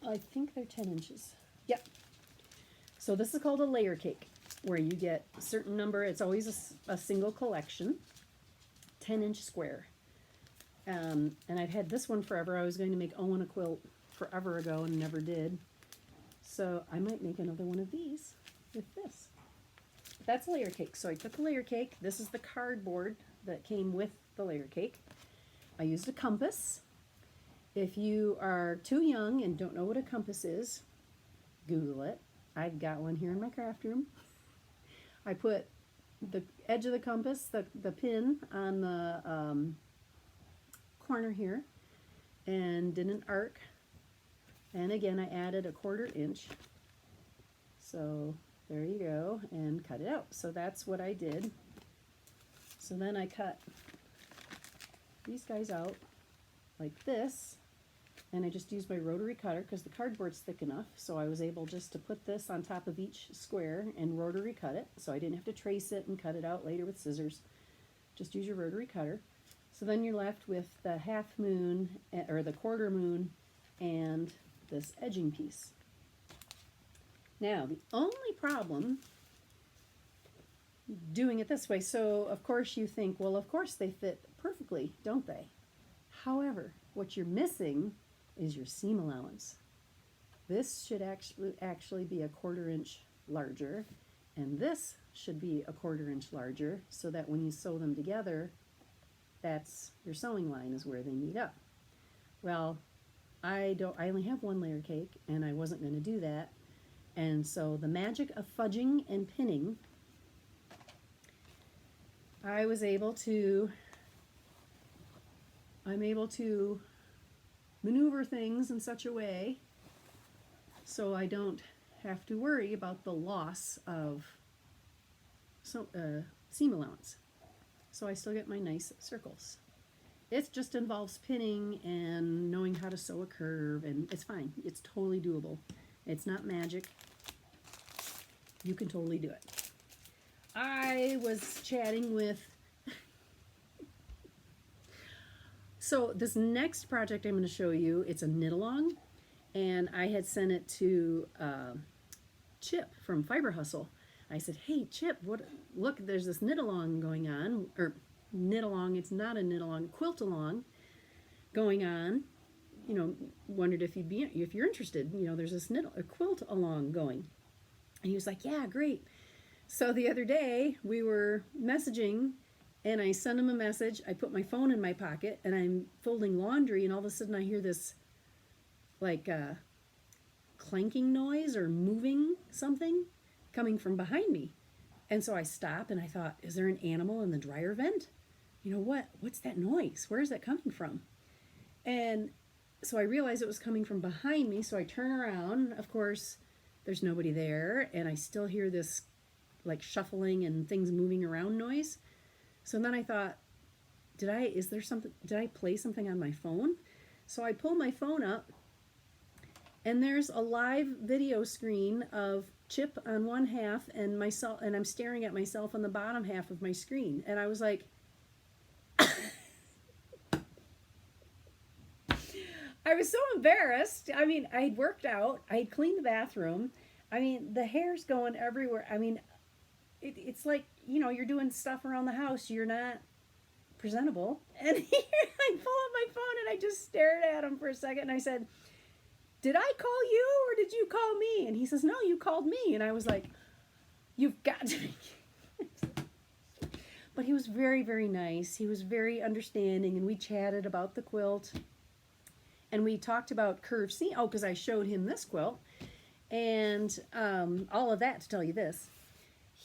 I think they're 10 inches. Yep. So this is called a layer cake, where you get a certain number. It's always a single collection, 10-inch square. And I've had this one forever. I was going to make Owen a quilt forever ago and never did. So I might make another one of these with this. That's a layer cake. So I took a layer cake. This is the cardboard that came with the layer cake. I used a compass. If you are too young and don't know what a compass is, Google it. I've got one here in my craft room. I put the edge of the compass, the pin, on the corner here, and did an arc. And again, I added 1/4 inch. So there you go, and cut it out. So that's what I did. So then I cut these guys out like this, and I just used my rotary cutter because the cardboard's thick enough, so I was able just to put this on top of each square and rotary cut it, so I didn't have to trace it and cut it out later with scissors. Just use your rotary cutter. So then you're left with the half moon, or the 1/4 moon, and this edging piece. Now, the only problem doing it this way, so of course you think, well, of course they fit perfectly, don't they? However, what you're missing is your seam allowance. This should actually be 1/4 inch larger, and this should be 1/4 inch larger, so that when you sew them together, that's your sewing line is where they meet up. Well, I only have one layer cake, and I wasn't going to do that. And so the magic of fudging and pinning, I'm able to maneuver things in such a way so I don't have to worry about the loss of seam allowance. So I still get my nice circles. It just involves pinning and knowing how to sew a curve, and it's fine. It's totally doable. It's not magic. You can totally do it. I was chatting with... So this next project I'm going to show you, it's a knit-along, and I had sent it to Chip from Fiber Hustle. I said, hey, Chip, look, there's this knit-along going on, or knit-along, it's not a knit-along, quilt-along going on. You know, wondered if you're interested. You know, there's this a quilt-along going. And he was like, yeah, great. So the other day, we were messaging, and I sent him a message. I put my phone in my pocket, and I'm folding laundry, and all of a sudden I hear this, like, clanking noise or moving something coming from behind me. And so I stopped, and I thought, is there an animal in the dryer vent? You know, what's that noise? Where is that coming from? And so I realized it was coming from behind me, so I turn around. Of course, there's nobody there, and I still hear this, like, shuffling and things moving around noise. So then I thought, did I play something on my phone? So I pull my phone up, and there's a live video screen of Chip on one half and myself, and I'm staring at myself on the bottom half of my screen. And I was like, I was so embarrassed. I mean, I'd worked out, I'd cleaned the bathroom. I mean, the hair's going everywhere. I mean, it's like, you know, you're doing stuff around the house, you're not presentable. And here I pull up my phone and I just stared at him for a second, and I said, did I call you or did you call me? And he says, no, you called me. And I was like, you've got to be. But he was very, very nice. He was very understanding, and we chatted about the quilt. And we talked about curved seam. Oh, because I showed him this quilt. And all of that to tell you this.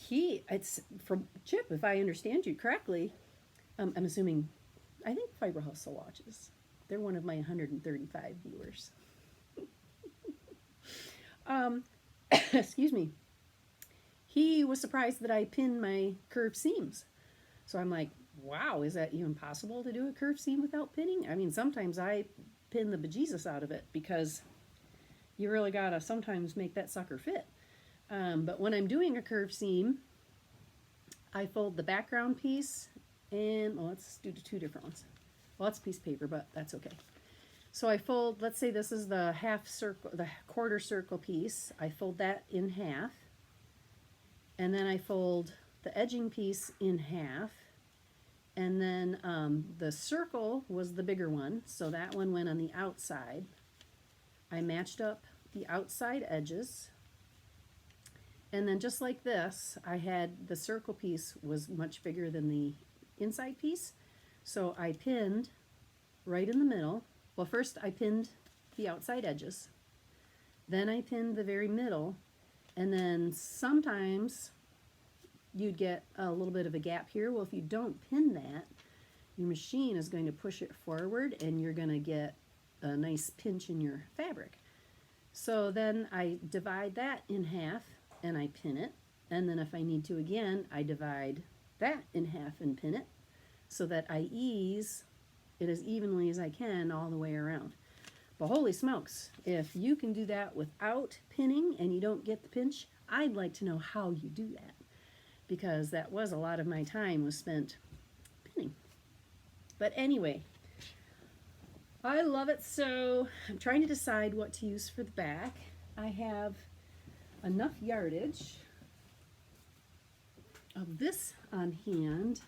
It's from Chip, if I understand you correctly. I'm assuming, I think Fiber Hustle watches. They're one of my 135 viewers. Excuse me. He was surprised that I pinned my curved seams. So I'm like, wow, is that even possible to do a curved seam without pinning? I mean, sometimes I pin the bejesus out of it because you really gotta sometimes make that sucker fit. But when I'm doing a curved seam, I fold the background piece and, well, let's do two different ones. Well, it's a piece of paper, but that's okay. So I fold, let's say this is the half circle, the quarter circle piece. I fold that in half. And then I fold the edging piece in half. And then the circle was the bigger one, so that one went on the outside. I matched up the outside edges. And then just like this, I had the circle piece was much bigger than the inside piece. So I pinned right in the middle. Well, first I pinned the outside edges. Then I pinned the very middle. And then sometimes you'd get a little bit of a gap here. Well, if you don't pin that, your machine is going to push it forward and you're going to get a nice pinch in your fabric. So then I divide that in half and I pin it. And then if I need to again, I divide that in half and pin it so that I ease it as evenly as I can all the way around. But holy smokes, if you can do that without pinning and you don't get the pinch, I'd like to know how you do that, because that was a lot of my time was spent pinning. But anyway, I love it. So I'm trying to decide what to use for the back. I have enough yardage of this on hand.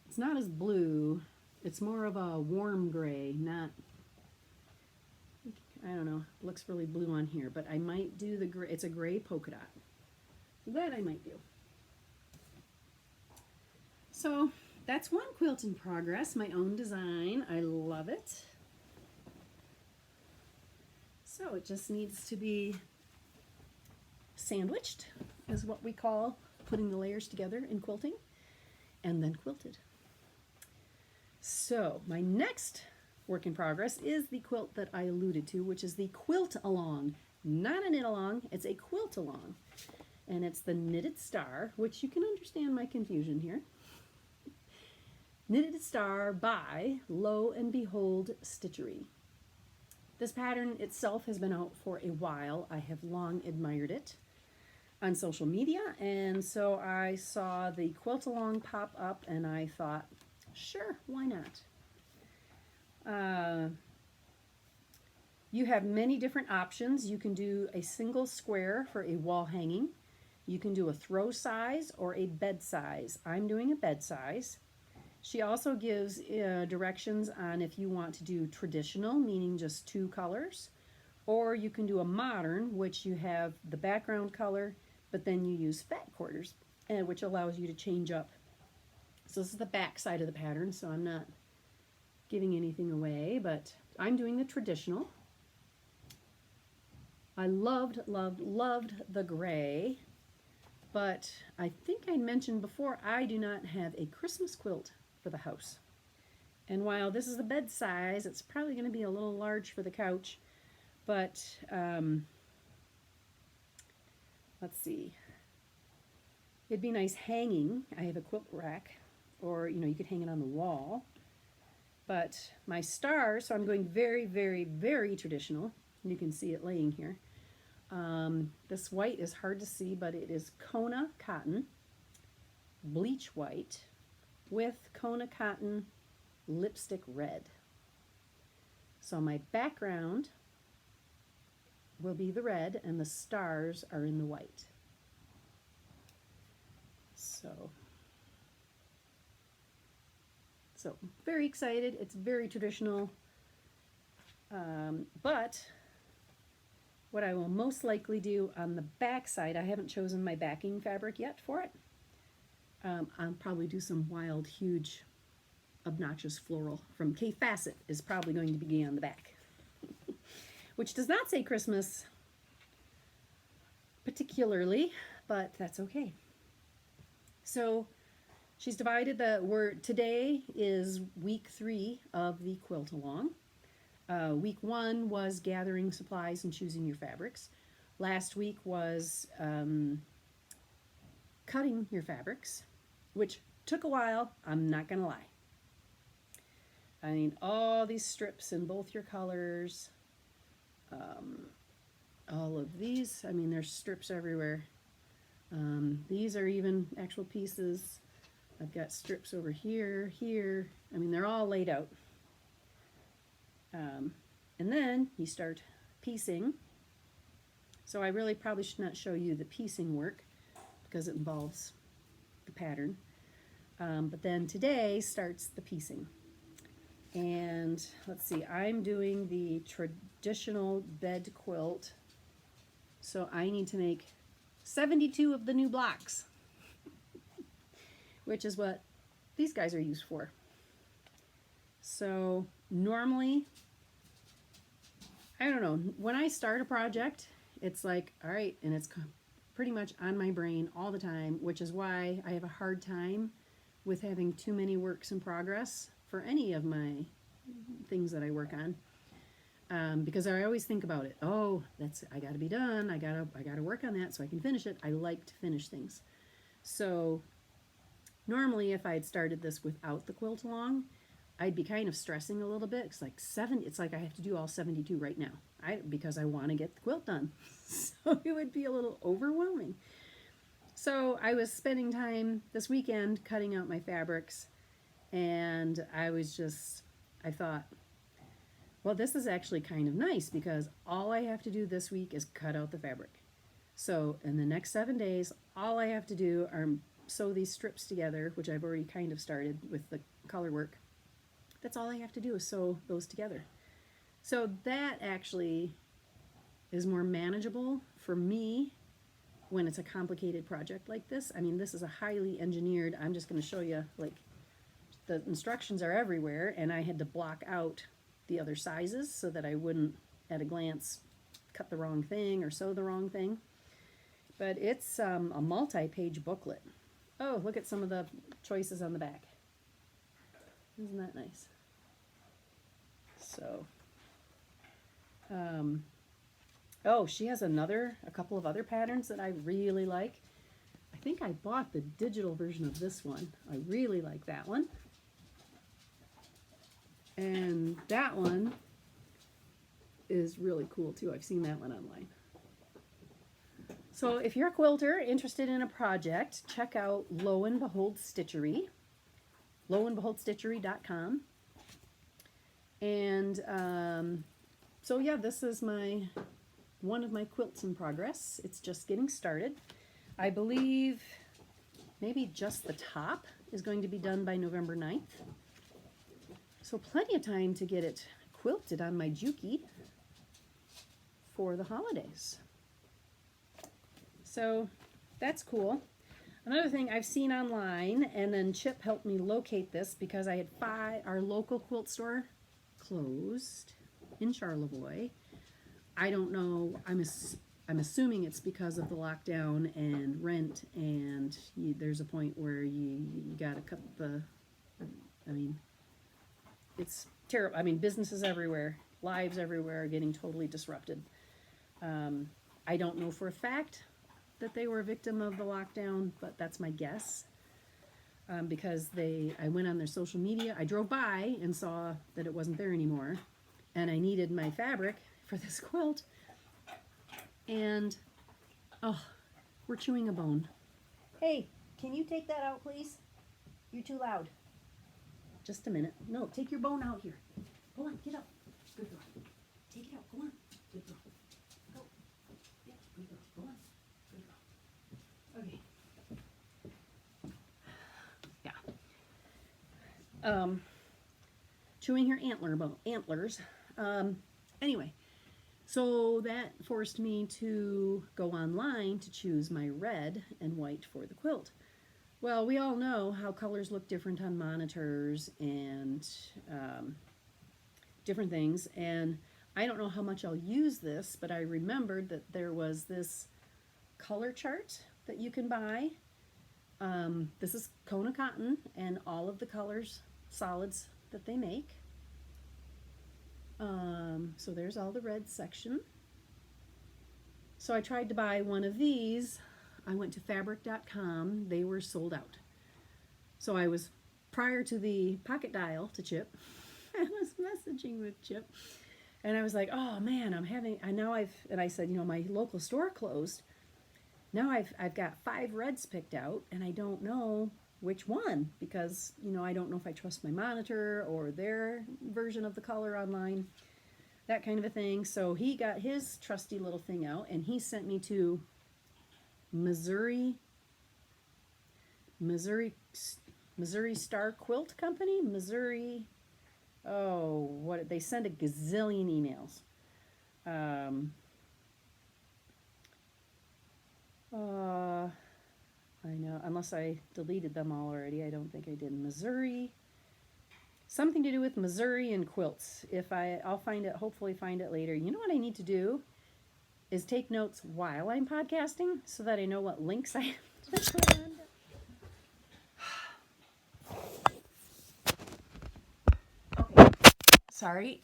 It's not as blue. It's more of a warm gray, not, I don't know, it looks really blue on here, but I might do the gray, it's a gray polka dot. That I might do. So that's one quilt in progress, my own design. I love it. So it just needs to be sandwiched, is what we call putting the layers together in quilting, and then quilted. So my next work in progress is the quilt that I alluded to, which is the quilt along. Not a knit along, it's a quilt along. And it's the Knitted Star, which you can understand my confusion here. Knitted Star by Lo and Behold Stitchery. This pattern itself has been out for a while. I have long admired it on social media, and so I saw the quilt along pop up and I thought, sure, why not? You have many different options. You can do a single square for a wall hanging. You can do a throw size or a bed size. I'm doing a bed size. She also gives directions on if you want to do traditional, meaning just two colors, or you can do a modern, which you have the background color, but then you use fat quarters, which allows you to change up. So this is the back side of the pattern, so I'm not giving anything away, but I'm doing the traditional. I loved, loved, loved the gray, but I think I mentioned before, I do not have a Christmas quilt for the house. And while this is the bed size, it's probably going to be a little large for the couch, but let's see. It'd be nice hanging. I have a quilt rack, or you could hang it on the wall. But my star, so I'm going very, very, very traditional. You can see it laying here. This white is hard to see, but it is Kona cotton, bleach white, with Kona cotton lipstick red. So my background will be the red, and the stars are in the white. So very excited. It's very traditional. But what I will most likely do on the back side, I haven't chosen my backing fabric yet for it. I'll probably do some wild, huge, obnoxious floral from K Facet is probably going to be on the back, which does not say Christmas particularly, but that's okay. So she's divided today is week 3 of the quilt along. Week 1 was gathering supplies and choosing your fabrics. Last week was cutting your fabrics, which took a while, I'm not gonna lie. I mean, all these strips in both your colors, all of these, I mean, there's strips everywhere. These are even actual pieces. I've got strips over here, here. I mean, they're all laid out. And then you start piecing. So I really probably should not show you the piecing work because it involves the pattern. But then today starts the piecing. And let's see, I'm doing the traditional bed quilt. So I need to make 72 of the new blocks, which is what these guys are used for. So normally, I don't know, when I start a project, it's like, all right, and it's pretty much on my brain all the time, which is why I have a hard time with having too many works in progress for any of my things that I work on, because I always think about it. Oh, I got to be done. I gotta work on that so I can finish it. I like to finish things. So normally, if I had started this without the quilt along, I'd be kind of stressing a little bit. It's like I have to do all 72 right now, because I want to get the quilt done. So it would be a little overwhelming. So I was spending time this weekend cutting out my fabrics, and I thought, well, this is actually kind of nice because all I have to do this week is cut out the fabric. So in the next 7 days, all I have to do are sew these strips together, which I've already kind of started with the color work. That's all I have to do is sew those together. So that actually is more manageable for me when it's a complicated project like this. I mean, this is a highly engineered, I'm just going to show you, like, the instructions are everywhere, and I had to block out the other sizes so that I wouldn't, at a glance, cut the wrong thing or sew the wrong thing. But it's a multi-page booklet. Oh, look at some of the choices on the back. Isn't that nice? So, oh, she has a couple of other patterns that I really like. I think I bought the digital version of this one. I really like that one. And that one is really cool too. I've seen that one online. So if you're a quilter interested in a project, check out Lo and Behold Stitchery, loandbeholdstitchery.com. And so yeah, this is one of my quilts in progress. It's just getting started. I believe maybe just the top is going to be done by November 9th. So plenty of time to get it quilted on my Juki for the holidays. So that's cool. Another thing I've seen online, and then Chip helped me locate this because I had our local quilt store closed in Charlevoix. I don't know, I'm assuming it's because of the lockdown and rent, and there's a point where you gotta cut I mean, it's terrible. I mean, businesses everywhere, lives everywhere are getting totally disrupted. I don't know for a fact that they were a victim of the lockdown, but that's my guess. Because I went on their social media, I drove by and saw that it wasn't there anymore, and I needed my fabric for this quilt, and oh, we're chewing a bone. Hey, can you take that out, please? You're too loud. Just a minute. No, take your bone out here. Go on, get up. Good girl. Take it out. Go on. Good girl. Go. Yeah, good girl. Go on. Good girl. Okay. Yeah. Chewing her antlers. Anyway, so that forced me to go online to choose my red and white for the quilt. Well, we all know how colors look different on monitors and different things. And I don't know how much I'll use this, but I remembered that there was this color chart that you can buy. This is Kona cotton and all of the colors, solids that they make. So there's all the red section. So I tried to buy one of these. I went to fabric.com. They were sold out. So I was, prior to the pocket dial to Chip, I was messaging with Chip. And I was like, oh man, and I said, you know, my local store closed. Now I've got 5 reds picked out, and I don't know which one, because, you know, I don't know if I trust my monitor or their version of the color online, that kind of a thing. So he got his trusty little thing out, and he sent me to Missouri Star Quilt Company. They send a gazillion emails. I know, unless I deleted them all already. I don't think I did. Missouri, something to do with Missouri and quilts. I'll find it, hopefully find it later. You know what I need to do is take notes while I'm podcasting so that I know what links I have to put on. Okay, sorry,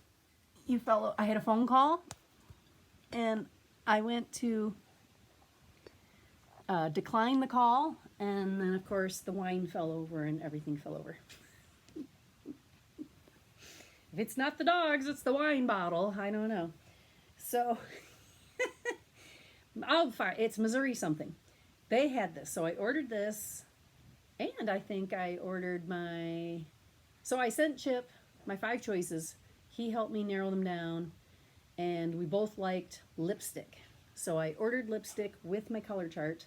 I had a phone call and I went to decline the call, and then of course the wine fell over and everything fell over. If it's not the dogs, it's the wine bottle. I don't know. So it's Missouri something. They had this, so I ordered this, and I think I ordered so I sent Chip my 5 choices. He helped me narrow them down, and we both liked lipstick. So I ordered lipstick with my color chart,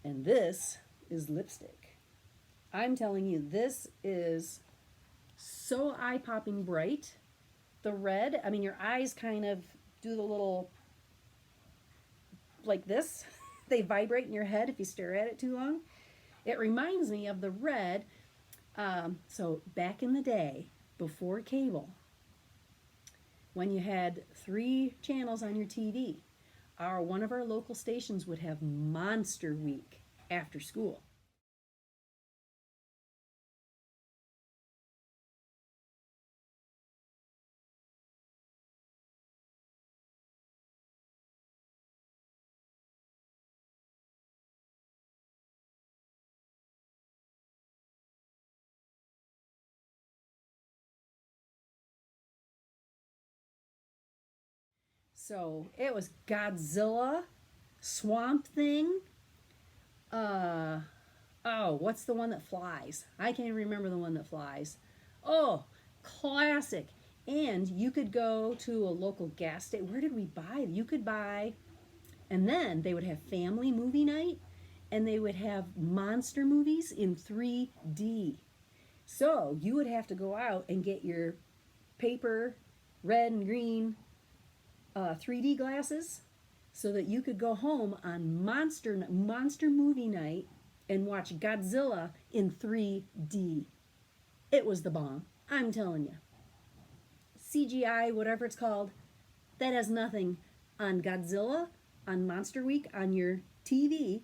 and this is lipstick. I'm telling you, this is so eye-popping bright. The red, I mean, your eyes kind of do the little, like this. They vibrate in your head if you stare at it too long. It reminds me of the red. So back in the day, before cable, when you had 3 channels on your TV, one of our local stations would have Monster Week after school. So it was Godzilla, Swamp Thing. What's the one that flies? I can't remember the one that flies. Oh, classic. And you could go to a local gas station. Where did we buy? You could buy, and then they would have family movie night, and they would have monster movies in 3D. So you would have to go out and get your paper, red and green 3D glasses, so that you could go home on monster movie night and watch Godzilla in 3D. It was the bomb. I'm telling you. CGI, whatever it's called, that has nothing on Godzilla, on Monster Week, on your TV,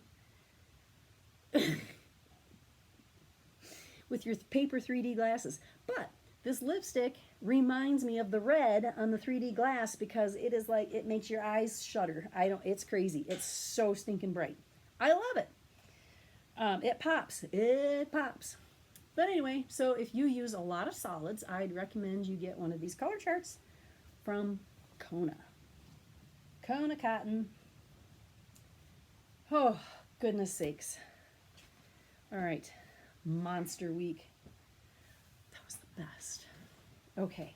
with your paper 3D glasses. But this lipstick reminds me of the red on the 3D glass, because it is like, it makes your eyes shudder. It's crazy. It's so stinking bright. I love it. It pops. It pops. But anyway, so if you use a lot of solids, I'd recommend you get one of these color charts from Kona. Kona cotton. Oh, goodness sakes. All right. Monster Week. That was the best. Okay.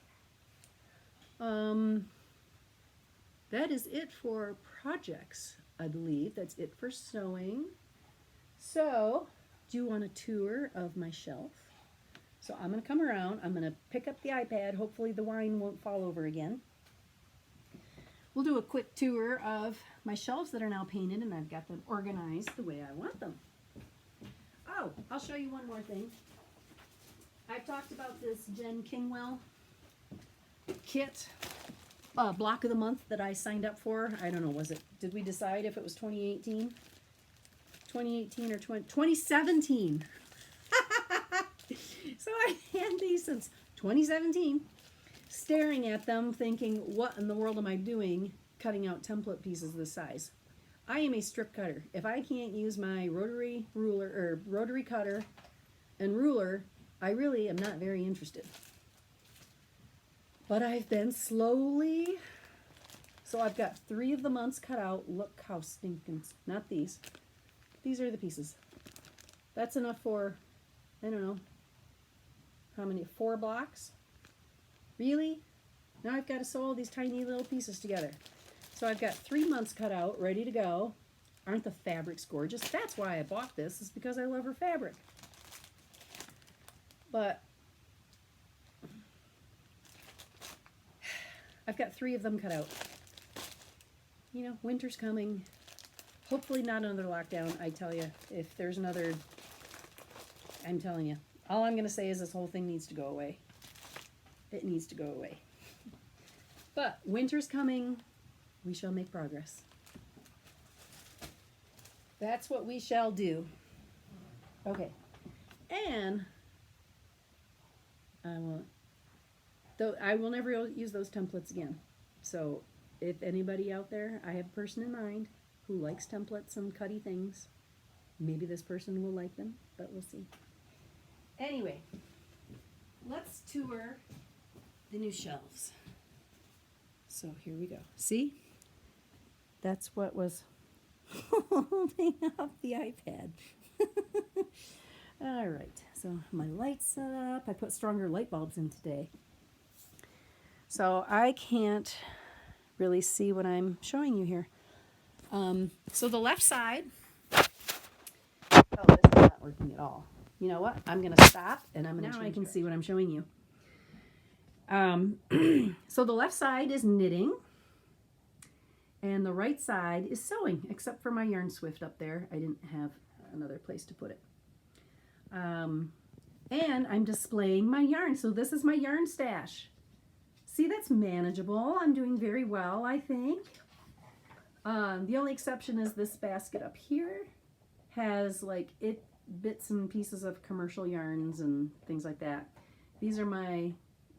That is it for projects, I believe. That's it for sewing. So, do you want a tour of my shelf? So I'm going to come around. I'm going to pick up the iPad. Hopefully the wine won't fall over again. We'll do a quick tour of my shelves that are now painted, and I've got them organized the way I want them. Oh, I'll show you one more thing. I've talked about this Jen Kingwell kit, block of the month that I signed up for. I don't know, did we decide if it was 2018? 2018 or 2017. So I've had these since 2017, staring at them thinking, what in the world am I doing cutting out template pieces this size? I am a strip cutter. If I can't use my rotary ruler or rotary cutter and ruler, I really am not very interested. But I've been slowly, so I've got 3 of the months cut out. Look how stinking, not these. These are the pieces. That's enough for, I don't know, how many, 4 blocks? Really? Now I've got to sew all these tiny little pieces together. So I've got 3 months cut out, ready to go. Aren't the fabrics gorgeous? That's why I bought this, is because I love her fabric. But I've got 3 of them cut out. You know, winter's coming. Hopefully not another lockdown, I tell you. If there's another, I'm telling you. All I'm going to say is this whole thing needs to go away. It needs to go away. But winter's coming. We shall make progress. That's what we shall do. Okay. And I will never use those templates again. So if anybody out there, I have a person in mind who likes templates and cutty things. Maybe this person will like them, but we'll see. Anyway, let's tour the new shelves. So here we go. See? That's what was holding up the iPad. All right, so my light's up. I put stronger light bulbs in today. So I can't really see what I'm showing you here. So the left side, oh, this is not working at all. You know what? I'm going to stop and I'm going to, now I can see what I'm showing you. So the left side is knitting and the right side is sewing, except for my yarn swift up there. I didn't have another place to put it. And I'm displaying my yarn. So this is my yarn stash. See, that's manageable. I'm doing very well, I think. The only exception is this basket up here has like bits and pieces of commercial yarns and things like that. These are my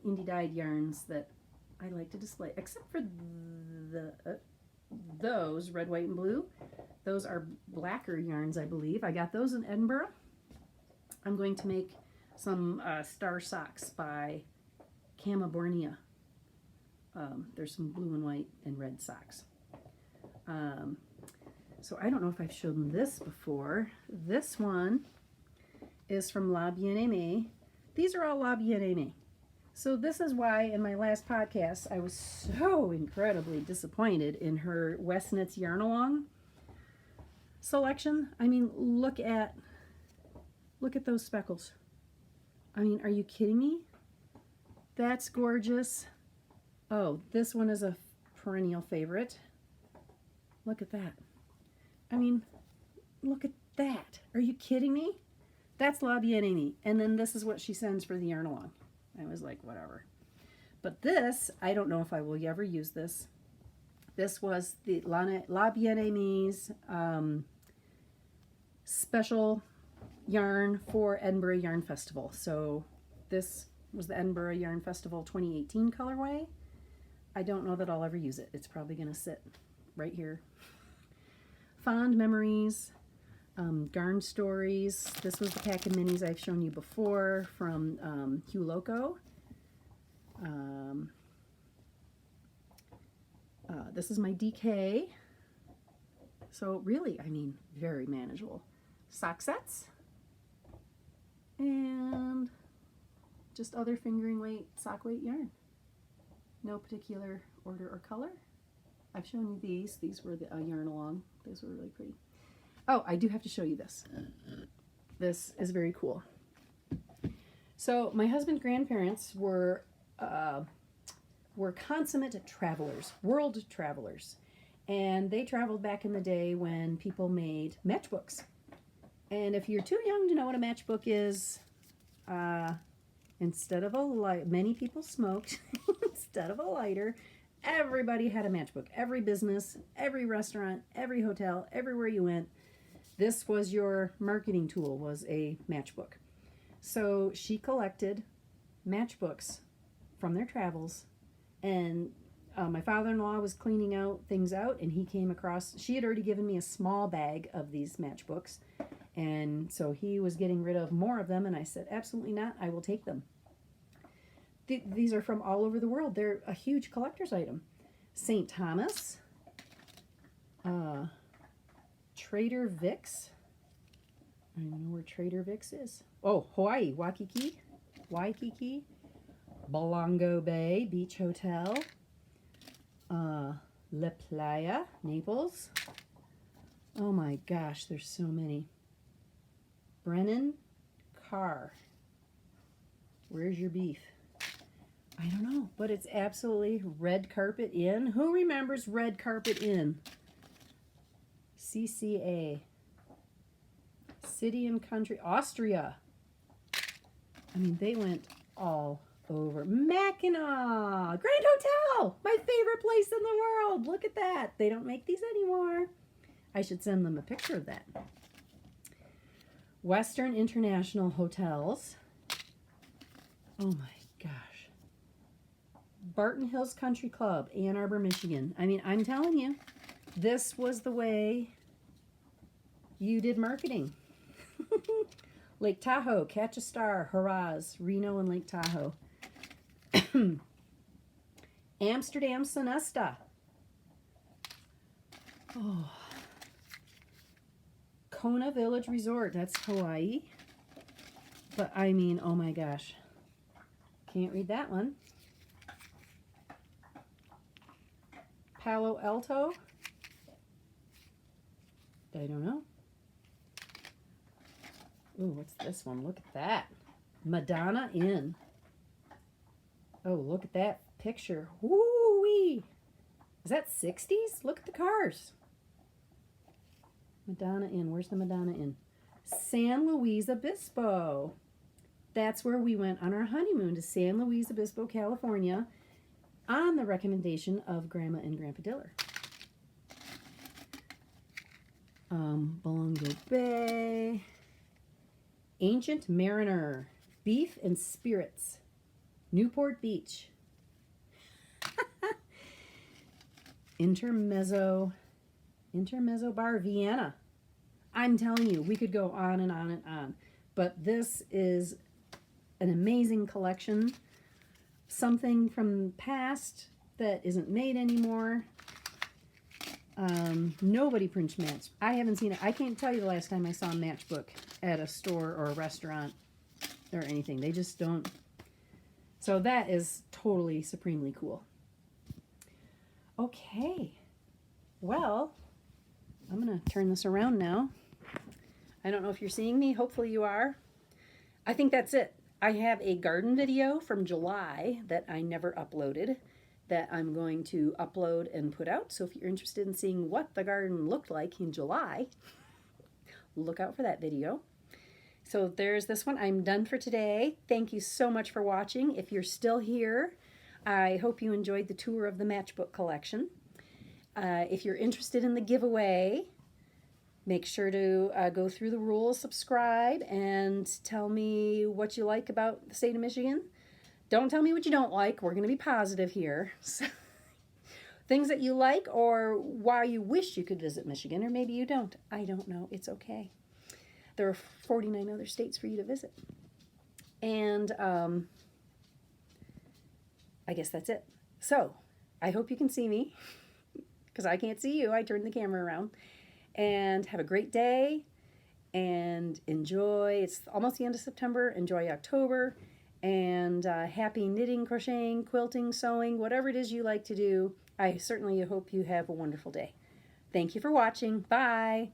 indie dyed yarns that I like to display, except for those red, white, and blue. Those are blacker yarns, I believe. I got those in Edinburgh. I'm going to make some star socks by Cama Bornea. There's some blue and white and red socks. So I don't know if I've shown this before. This one is from La Bien-Aimée. These are all La Bien-Aimée. So this is why in my last podcast I was so incredibly disappointed in her West Knits Yarn Along selection. I mean, look at those speckles. I mean, are you kidding me? That's gorgeous. Oh, this one is a perennial favorite. Look at that. I mean, look at that. Are you kidding me? That's La Bien-Aimée. And then this is what she sends for the yarn along. I was like, whatever. But this, I don't know if I will ever use this. This was the La Bien-Aimé's special yarn for Edinburgh Yarn Festival. So this was the Edinburgh Yarn Festival 2018 colorway. I don't know that I'll ever use it. It's probably going to sit right here. Fond memories, Garn Stories. This was the pack of minis I've shown you before from Hugh Loco. This is my DK. So really, I mean, very manageable. Sock sets. And just other fingering weight, sock weight yarn. No particular order or color. I've shown you these. These were the yarn along. Those were really pretty. Oh, I do have to show you this. This is very cool. So my husband's grandparents were consummate travelers, world travelers. And they traveled back in the day when people made matchbooks. And if you're too young to know what a matchbook is, instead of a light, many people smoked. Instead of a lighter, everybody had a matchbook. Every business, every restaurant, every hotel, everywhere you went, this was your marketing tool, was a matchbook. So she collected matchbooks from their travels, and my father-in-law was cleaning things out, and he came across, she had already given me a small bag of these matchbooks, and so he was getting rid of more of them, and I said, absolutely not, I will take them. These are from all over the world. They're a huge collector's item. St. Thomas, Trader Vic's. I don't know where Trader Vic's is. Oh, Hawaii, Waikiki, Belongo Bay Beach Hotel, La Playa, Naples. Oh my gosh, there's so many. Brennan Carr. Where's your beef? I don't know, but it's absolutely Red Carpet Inn. Who remembers Red Carpet Inn? CCA. City and Country, Austria. I mean, they went all over. Mackinac, Grand Hotel, my favorite place in the world. Look at that. They don't make these anymore. I should send them a picture of that. Western International Hotels. Oh my gosh. Barton Hills Country Club, Ann Arbor, Michigan. I mean, I'm telling you, this was the way you did marketing. Lake Tahoe, Catch a Star, Haraz, Reno and Lake Tahoe. Amsterdam Sonesta. Oh. Kona Village Resort, that's Hawaii. But I mean, oh my gosh. Can't read that one. Palo Alto. I don't know. Ooh, what's this one? Look at that. Madonna Inn. Oh, look at that picture. Woo-wee. Is that 60s? Look at the cars. Madonna Inn. Where's the Madonna Inn? San Luis Obispo. That's where we went on our honeymoon, to San Luis Obispo, California, on the recommendation of Grandma and Grandpa Diller. Belongo Bay. Ancient Mariner. Beef and Spirits. Newport Beach. Intermezzo Bar, Vienna. I'm telling you, we could go on and on and on. But this is an amazing collection. Something from the past that isn't made anymore. Nobody prints match. I haven't seen it. I can't tell you the last time I saw a matchbook at a store or a restaurant or anything. They just don't. So that is totally supremely cool. Okay. Well, I'm going to turn this around now. I don't know if you're seeing me. Hopefully you are. I think that's it. I have a garden video from July that I never uploaded that I'm going to upload and put out. So if you're interested in seeing what the garden looked like in July, look out for that video. So there's this one. I'm done for today. Thank you so much for watching. If you're still here, I hope you enjoyed the tour of the matchbook collection. If you're interested in the giveaway, make sure to go through the rules, subscribe, and tell me what you like about the state of Michigan. Don't tell me what you don't like. We're going to be positive here. So, things that you like, or why you wish you could visit Michigan, or maybe you don't. I don't know. It's okay. There are 49 other states for you to visit. And I guess that's it. So I hope you can see me, because I can't see you. I turned the camera around. And have a great day, and enjoy. It's almost the end of September. Enjoy October, and happy knitting, crocheting, quilting, sewing, whatever it is you like to do. I certainly hope you have a wonderful day. Thank you for watching. Bye.